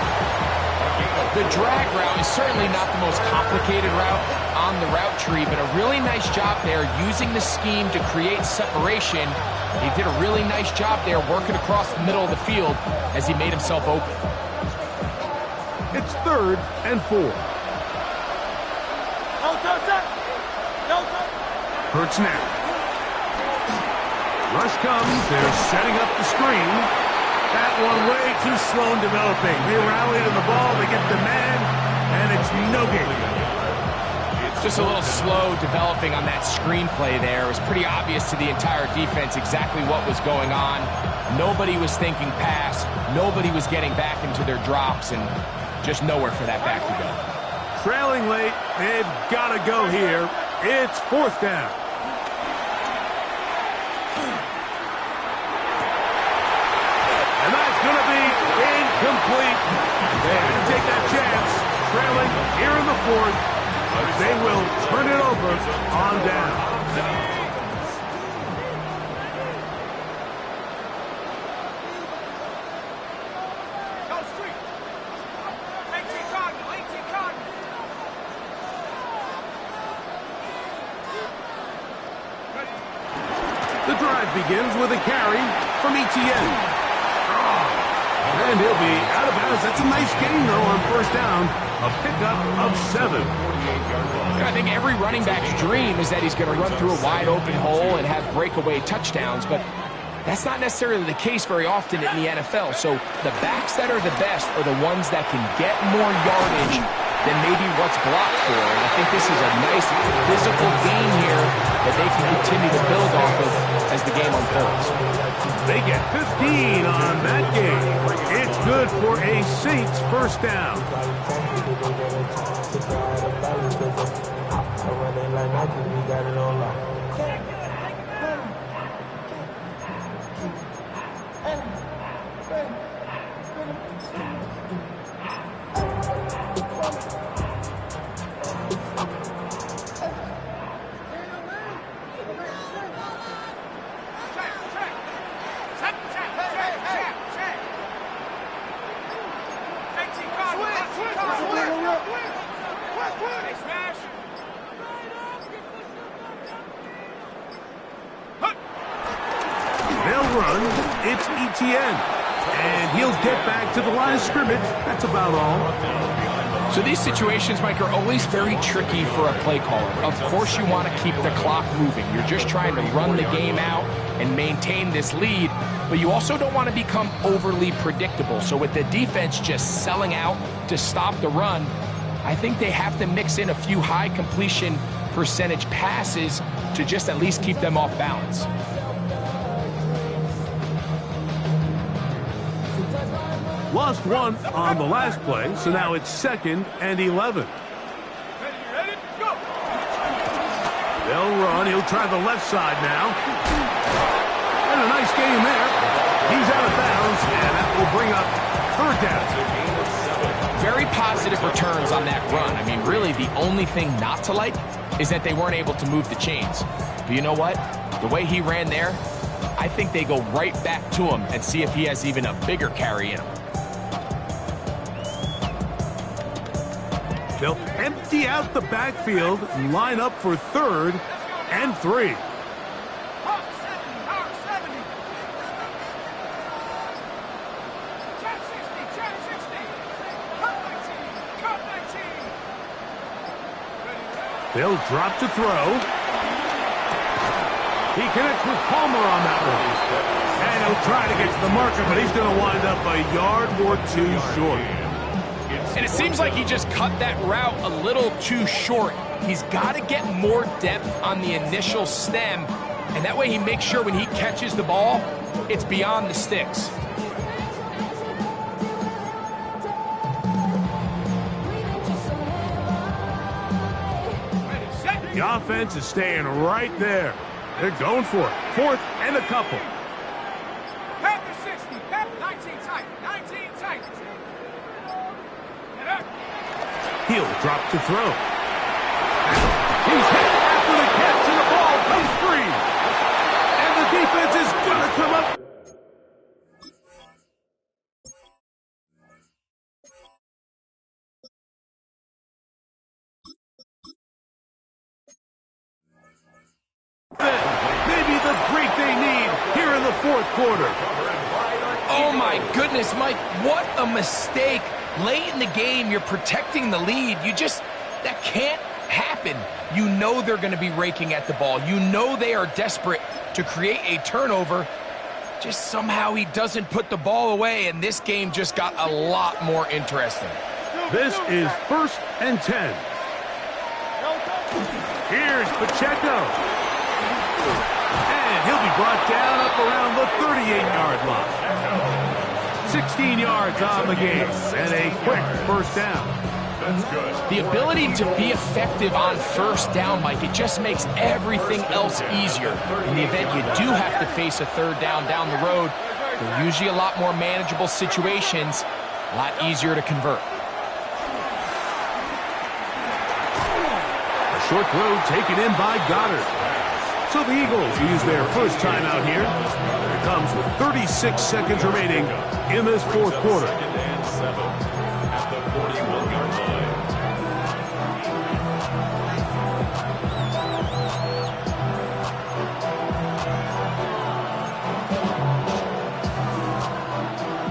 A gain of The drag route is certainly not the most complicated route on the route tree, but a really nice job there using the scheme to create separation. He did a really nice job there working across the middle of the field as he made himself open. It's 3rd and 4. Hurts now. Rush comes. They're setting up the screen. That one way too slow in developing. They rally to the ball. They get the man, and it's no gain. Just a little slow developing on that screenplay there. It was pretty obvious to the entire defense exactly what was going on. Nobody was thinking pass. Nobody was getting back into their drops, and just nowhere for that back to go. Trailing late. They've got to go here. It's 4th down. And that's going to be incomplete. They had to take that chance. Trailing here in the 4th. But they will turn it over on down. Go street. 18 Cardinal, 18 Cardinal. The drive begins with a carry from Etienne. And he'll be out of bounds. That's a nice gain, though, on 1st down. A pickup of 7. I think every running back's dream is that he's going to run through a wide open hole and have breakaway touchdowns, but that's not necessarily the case very often in the NFL. So the backs that are the best are the ones that can get more yardage than maybe what's blocked for. And I think this is a nice physical gain here that they can continue to build off of as the game unfolds. They get 15 on that game. It's good for a Saints 1st down. It's Etienne, and he'll get back to the line of scrimmage. That's about all. So these situations, Mike, are always very tricky for a play caller. Of course you want to keep the clock moving. You're just trying to run the game out and maintain this lead, but you also don't want to become overly predictable. So with the defense just selling out to stop the run, I think they have to mix in a few high completion percentage passes to just at least keep them off balance. Lost one on the last play, so now it's 2nd and 11. Ready, go! They'll run. He'll try the left side now. And a nice game there. He's out of bounds, and that will bring up 3rd down. Very positive returns on that run. I mean, really, the only thing not to like is that they weren't able to move the chains. But you know what? The way he ran there, I think they go right back to him and see if he has even a bigger carry in him. They'll empty out the backfield and line up for 3rd and 3. Hawk 70. Chat 60. Cut 19. They'll drop to throw. He connects with Palmer on that one. And he'll try to get to the marker, but he's going to wind up a yard or 2 short. And it seems like he just cut that route a little too short. He's got to get more depth on the initial stem, and that way he makes sure when he catches the ball, it's beyond the sticks. The offense is staying right there. They're going for it. 4th and a couple. Panther 60. Panther 19 tight. 19 tight. He'll drop to throw. He's hit after the catch, and the ball comes free. And the defense is going to come up. here in the fourth quarter. Oh, my goodness, Mike, what a mistake. Late in the game, you're protecting the lead. That can't happen. You know they're going to be raking at the ball. You know they are desperate to create a turnover. Just somehow he doesn't put the ball away, and this game just got a lot more interesting. This is 1st and 10. Here's Pacheco. And he'll be brought down up around the 38-yard line. 16 yards on the game, and a quick first down. That's good. The ability to be effective on first down, Mike, it just makes everything else easier. In the event you do have to face a third down the road, they're usually a lot more manageable situations, a lot easier to convert. A short throw taken in by Goddard. So the Eagles use their first timeout here. It comes with 36 seconds remaining in this fourth quarter. 2nd and 7 at the 41-yard line.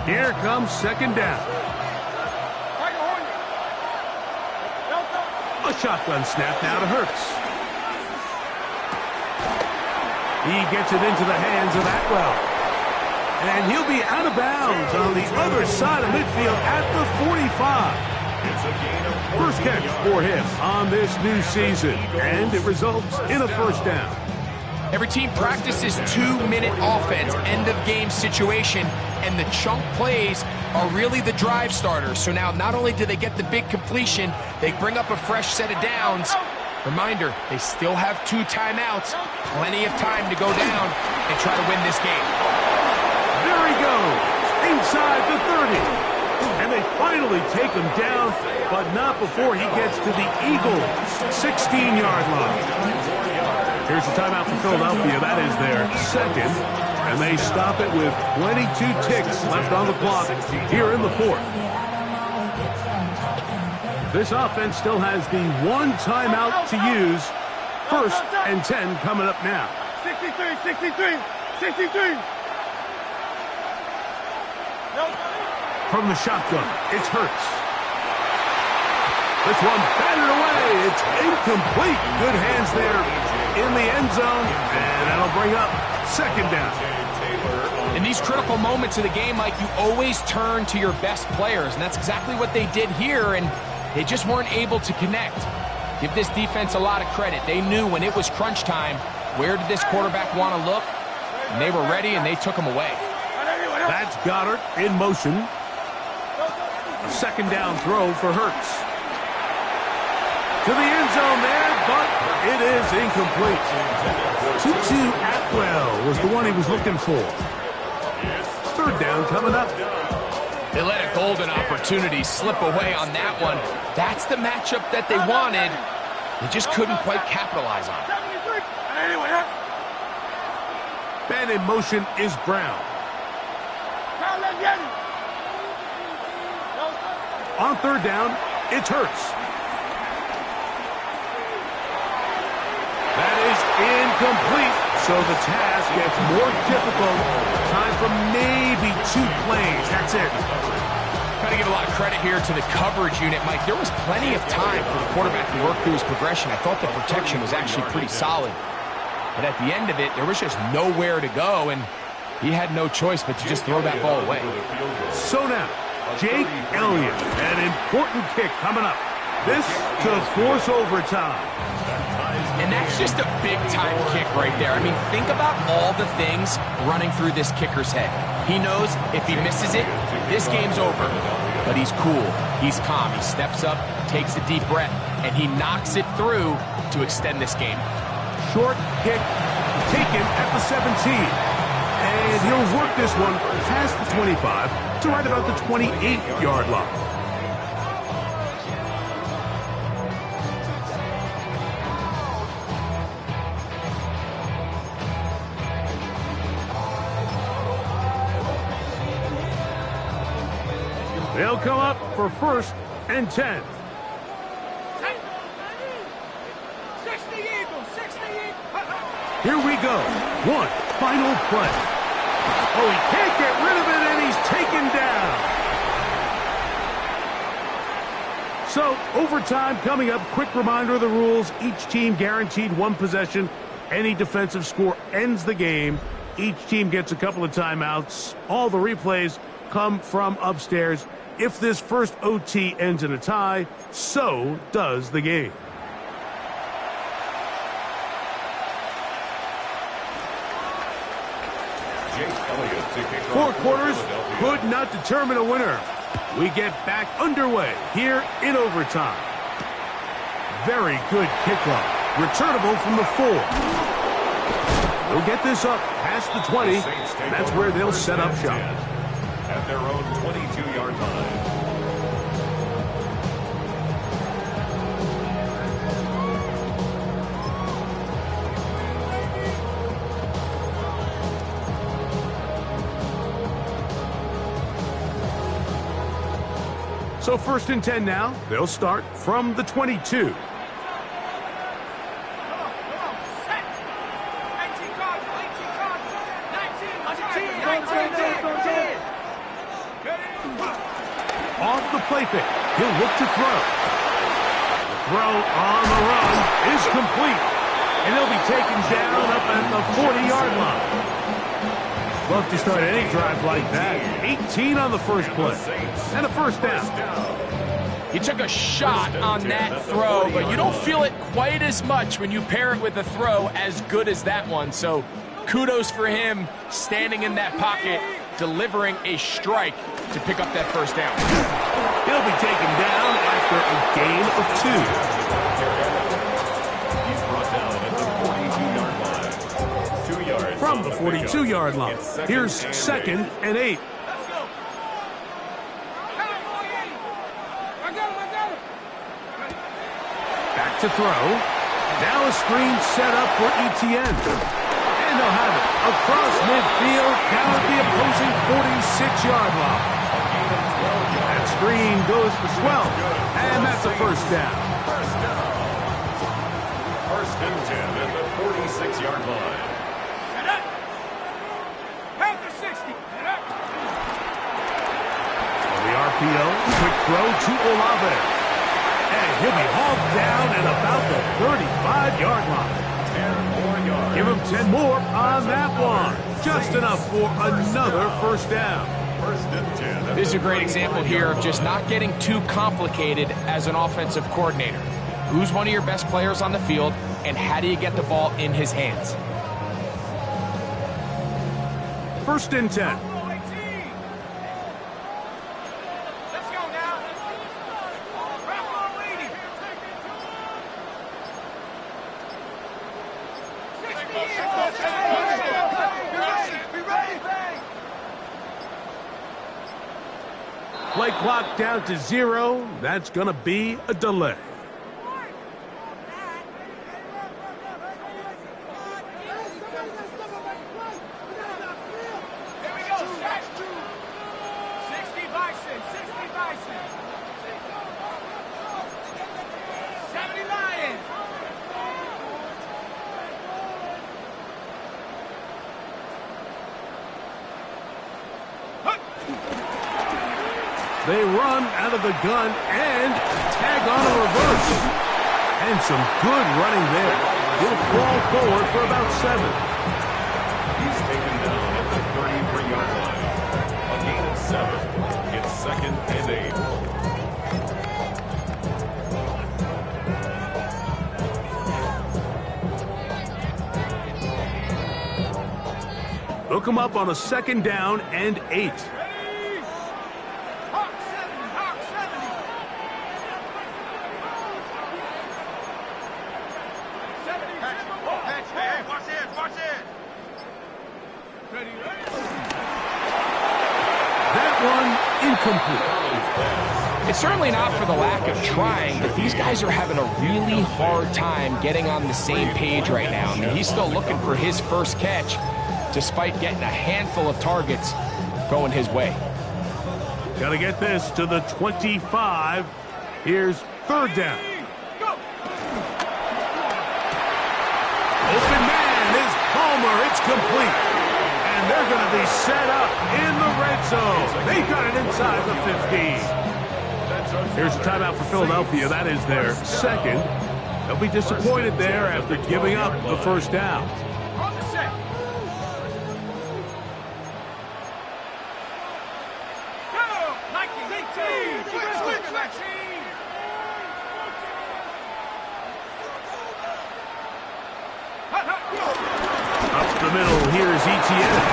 Here comes 2nd down. A shotgun snap now to Hurts. He gets it into the hands of Atwell. And he'll be out of bounds on the other side of midfield at the 45. It's a gain of 14 First catch yards. for him on this new season, and it results in a first down. Every team practices 2-minute offense, end-of-game situation, and the chunk plays are really the drive starters. So now not only do they get the big completion, they bring up a fresh set of downs. Reminder, they still have 2 timeouts, plenty of time to go down and try to win this game. There he goes, inside the 30. And they finally take him down, but not before he gets to the Eagles' 16-yard line. Here's the timeout for Philadelphia. That is their second. And they stop it with 22 ticks left on the clock here in the fourth. This offense still has the 1 timeout to use. 1st and 10 coming up now. 63. From the shotgun, it's Hurts. This one batted away. It's incomplete. Good hands there in the end zone, and that'll bring up 2nd down. In these critical moments of the game, Mike, you always turn to your best players, and that's exactly what they did here, and they just weren't able to connect. Give this defense a lot of credit. They knew when it was crunch time, where did this quarterback want to look, and they were ready, and they took him away. That's Goddard in motion. A 2nd down throw for Hurts. To the end zone there, but it is incomplete. Tutu Atwell was the one he was looking for. 3rd down coming up. They let a golden opportunity slip away on that one. That's the matchup that they wanted. They just couldn't quite capitalize on it. Man in motion is Brown. On 3rd down, it's Hurts. That is incomplete, so the task gets more difficult. Time for maybe 2 plays. That's it. Got to give a lot of credit here to the coverage unit, Mike. There was plenty of time for the quarterback to work through his progression. I thought the protection was actually pretty solid. But at the end of it, there was just nowhere to go, and he had no choice but to just throw that ball away. So now, Jake Elliott, an important kick coming up. This to force overtime. And that's just a big-time kick right there. I mean, think about all the things running through this kicker's head. He knows if he misses it, this game's over. But he's cool. He's calm. He steps up, takes a deep breath, and he knocks it through to extend this game. Short kick taken at the 17. And he'll work this one past the 25 to right about the 28-yard line. They'll come up for 1st and 10. 60 Eagles. Here we go. 1, final play. Oh, he can't get rid of it, and he's taken down. So, overtime coming up. Quick reminder of the rules. Each team guaranteed one possession. Any defensive score ends the game. Each team gets a couple of timeouts. All the replays come from upstairs. If this first OT ends in a tie, so does the game. Four quarters could not determine a winner. We get back underway here in overtime. Very good kickoff. Returnable from the 4. They'll get this up past the 20, and that's where they'll set up shop. At their own 22-yard line. So 1st and 10 now. They'll start from the 22. Off the play fake. He'll look to throw. The throw on the run is complete. And he'll be taken down up at the 40-yard line. Love to start any drive like that. 18 on the first play. And a first down. He took a shot on that throw, but you don't feel it quite as much when you pair it with a throw as good as that one. So kudos for him standing in that pocket, delivering a strike to pick up that first down. He'll be taken down after a gain of 2. He's brought down at the 42-yard line. 2 yards From the 42-yard line. Here's 2nd and 8. Back to throw. Now a screen set up for Etienne. And they'll have it across midfield down at the opposing 46-yard line. That screen goes for 12. And that's a first down. First and 10 at the 46-yard line. Panther 60. The RPO, quick throw to Olave. And he'll be hauled down at about the 35-yard line. 10 more yards. Give him 10 more on that one. Just enough for another first down. First and 10. This is a great example here of just not getting too complicated as an offensive coordinator. Who's one of your best players on the field, and how do you get the ball in his hands? First and 10. Let's go now. Bravo 80. 60. Be ready. Play clock down to 0. That's going to be a delay. Here we go. 60 Bison. 70 Lions. They run out of the gun and tag on a reverse. And some good running there. He'll fall forward for about 7. He's taken down at the 33-yard line. A gain of 7. It's 2nd and 8. Look him up on a 2nd down and 8. Hawk 70. Hawk 70. 70. Hey, watch it. Ready. That one incomplete. It's certainly not for the lack of trying, but these guys are having a really hard time getting on the same page right now. I mean, he's still looking for his first catch, despite getting a handful of targets going his way. Got to get this to the 25. Here's 3rd down. Go. Open man is Palmer. It's complete. And they're going to be set up in the red zone. They got it inside the 15. Here's a timeout for Philadelphia. That is their second. They'll be disappointed there after giving up the first down. On the set. Go! 19. Up the middle, here's Etienne.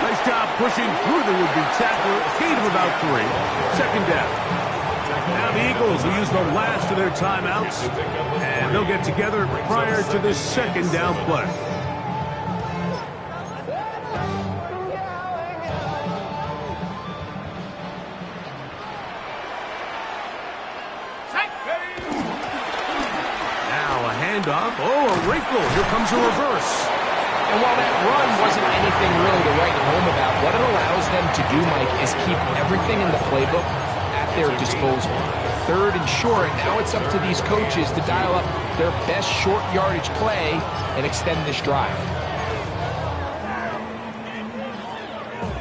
Nice job pushing through the would-be tackler. Gain of about 3. Second down. Now the Eagles will use the last of their timeouts, and they'll get together prior to this second down play. Now a handoff. Oh, a wrinkle. Here comes a reverse. And while that run wasn't anything really to write home about, what it allows them to do, Mike, is keep everything in the playbook at their disposal. Third and short, now it's up to these coaches to dial up their best short yardage play and extend this drive.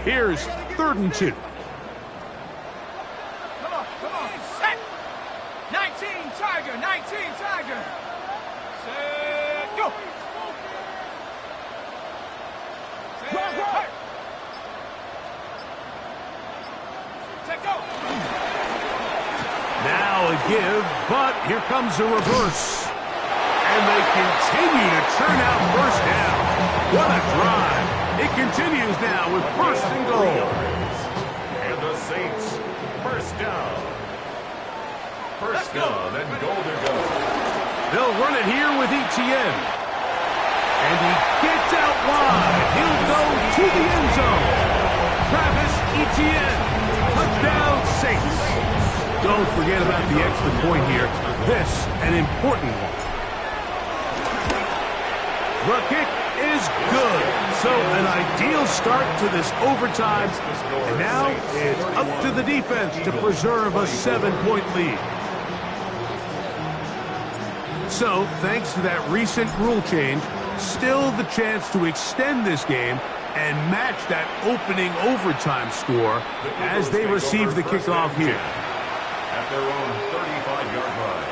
Here's 3rd and 2. Come on. Set. 19 Tiger. Set. Go. Set. Set. Go. Now a give, but here comes a reverse. And they continue to turn out first down. What a drive. It continues now with 1st and goal. And the Saints, first down. First down and goal to go. They'll run it here with Etienne. And he gets out wide. He'll go to the end zone. Travis Etienne. Touchdown, Saints. Don't forget about the extra point here. This, an important one. The kick is good. So an ideal start to this overtime. And now it's up to the defense to preserve a 7-point lead. So, thanks to that recent rule change, still the chance to extend this game and match that opening overtime score as they receive the kickoff here. At their own 35-yard line.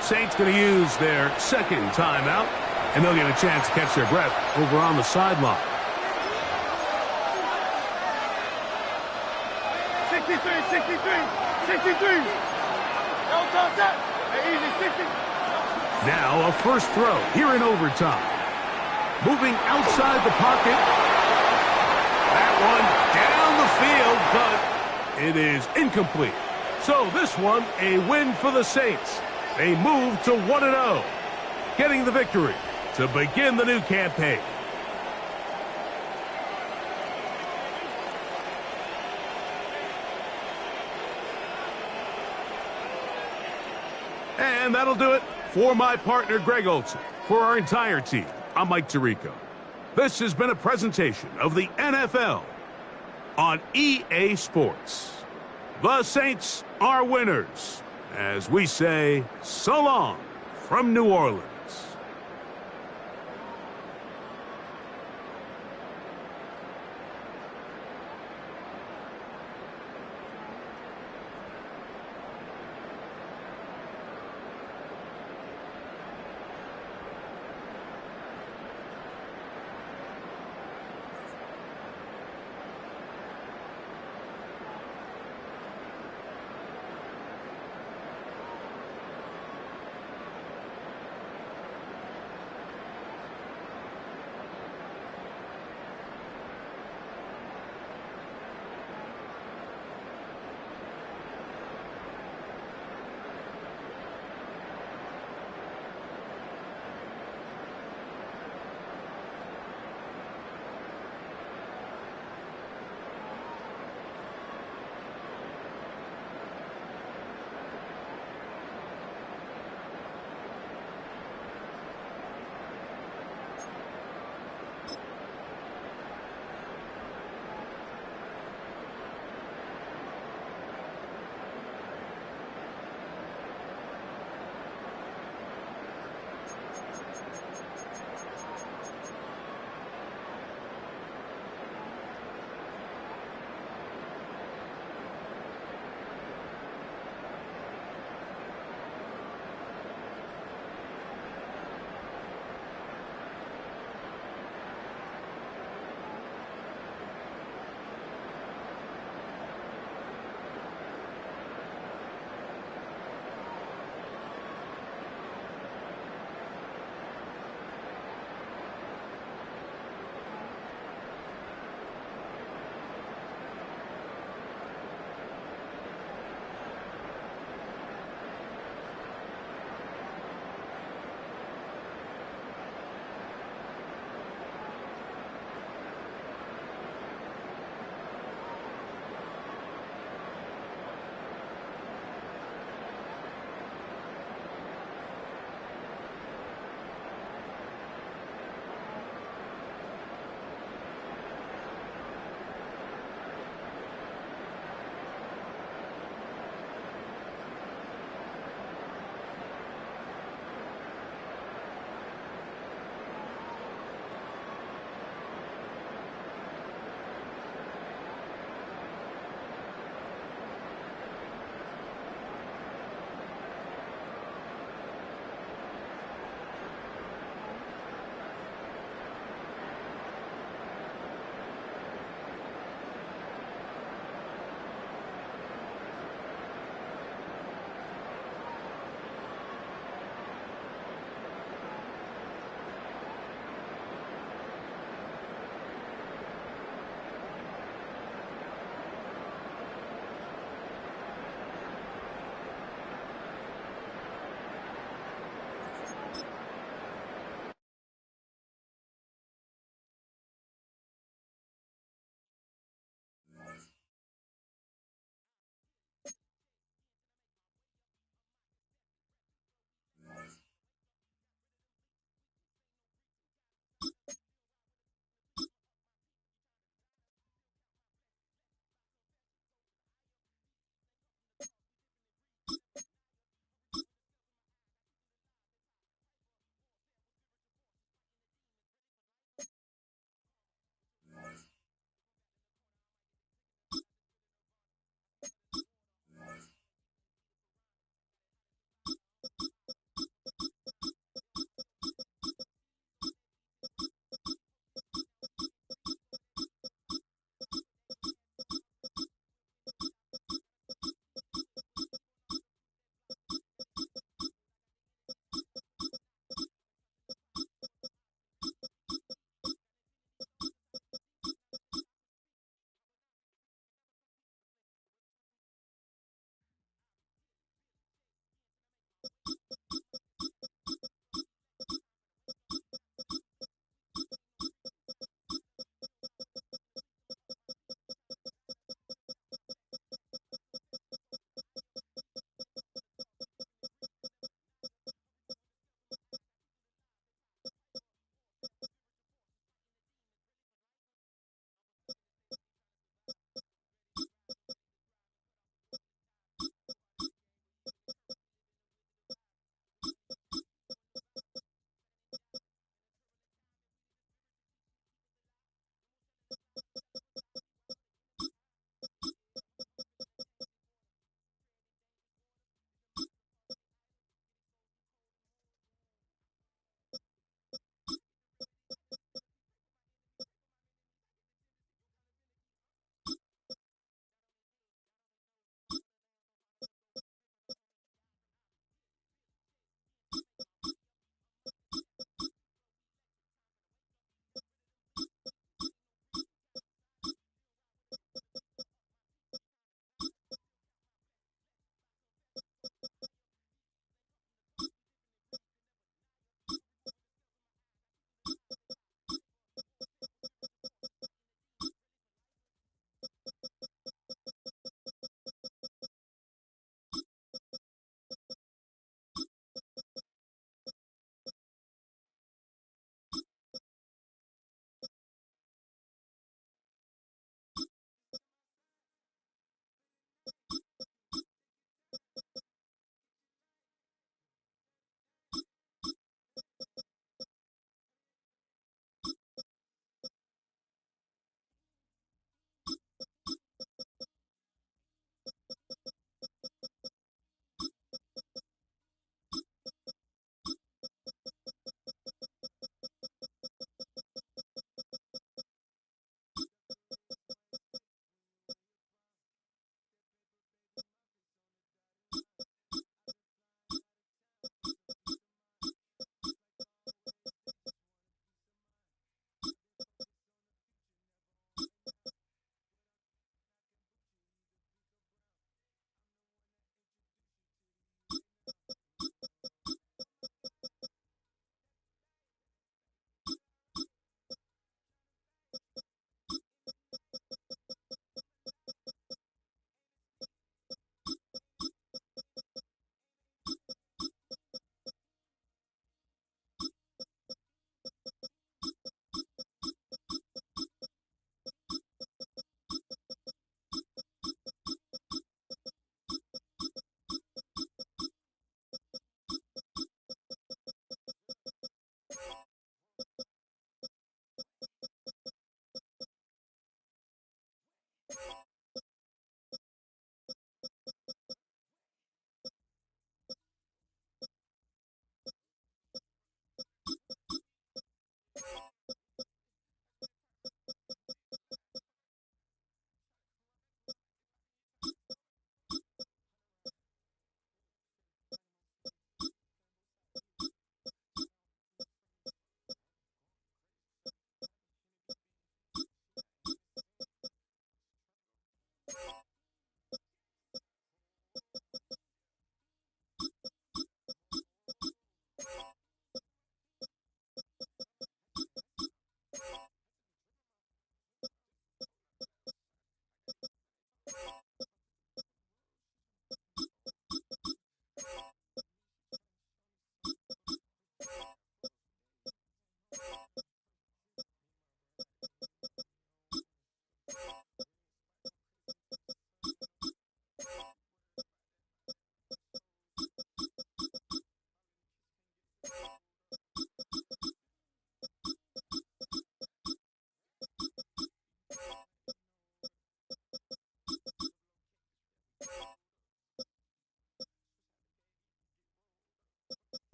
Saints going to use their second timeout, and they'll get a chance to catch their breath over on the sideline. 63. Don't touch that. Easy 60. Now a first throw here in overtime. Moving outside the pocket. That one down the field, but it is incomplete. So this one, a win for the Saints. They move to 1-0, getting the victory to begin the new campaign. And that'll do it for my partner, Greg Olson. For our entire team, I'm Mike Tirico. This has been a presentation of the NFL on EA Sports. The Saints are winners, as we say so long from New Orleans.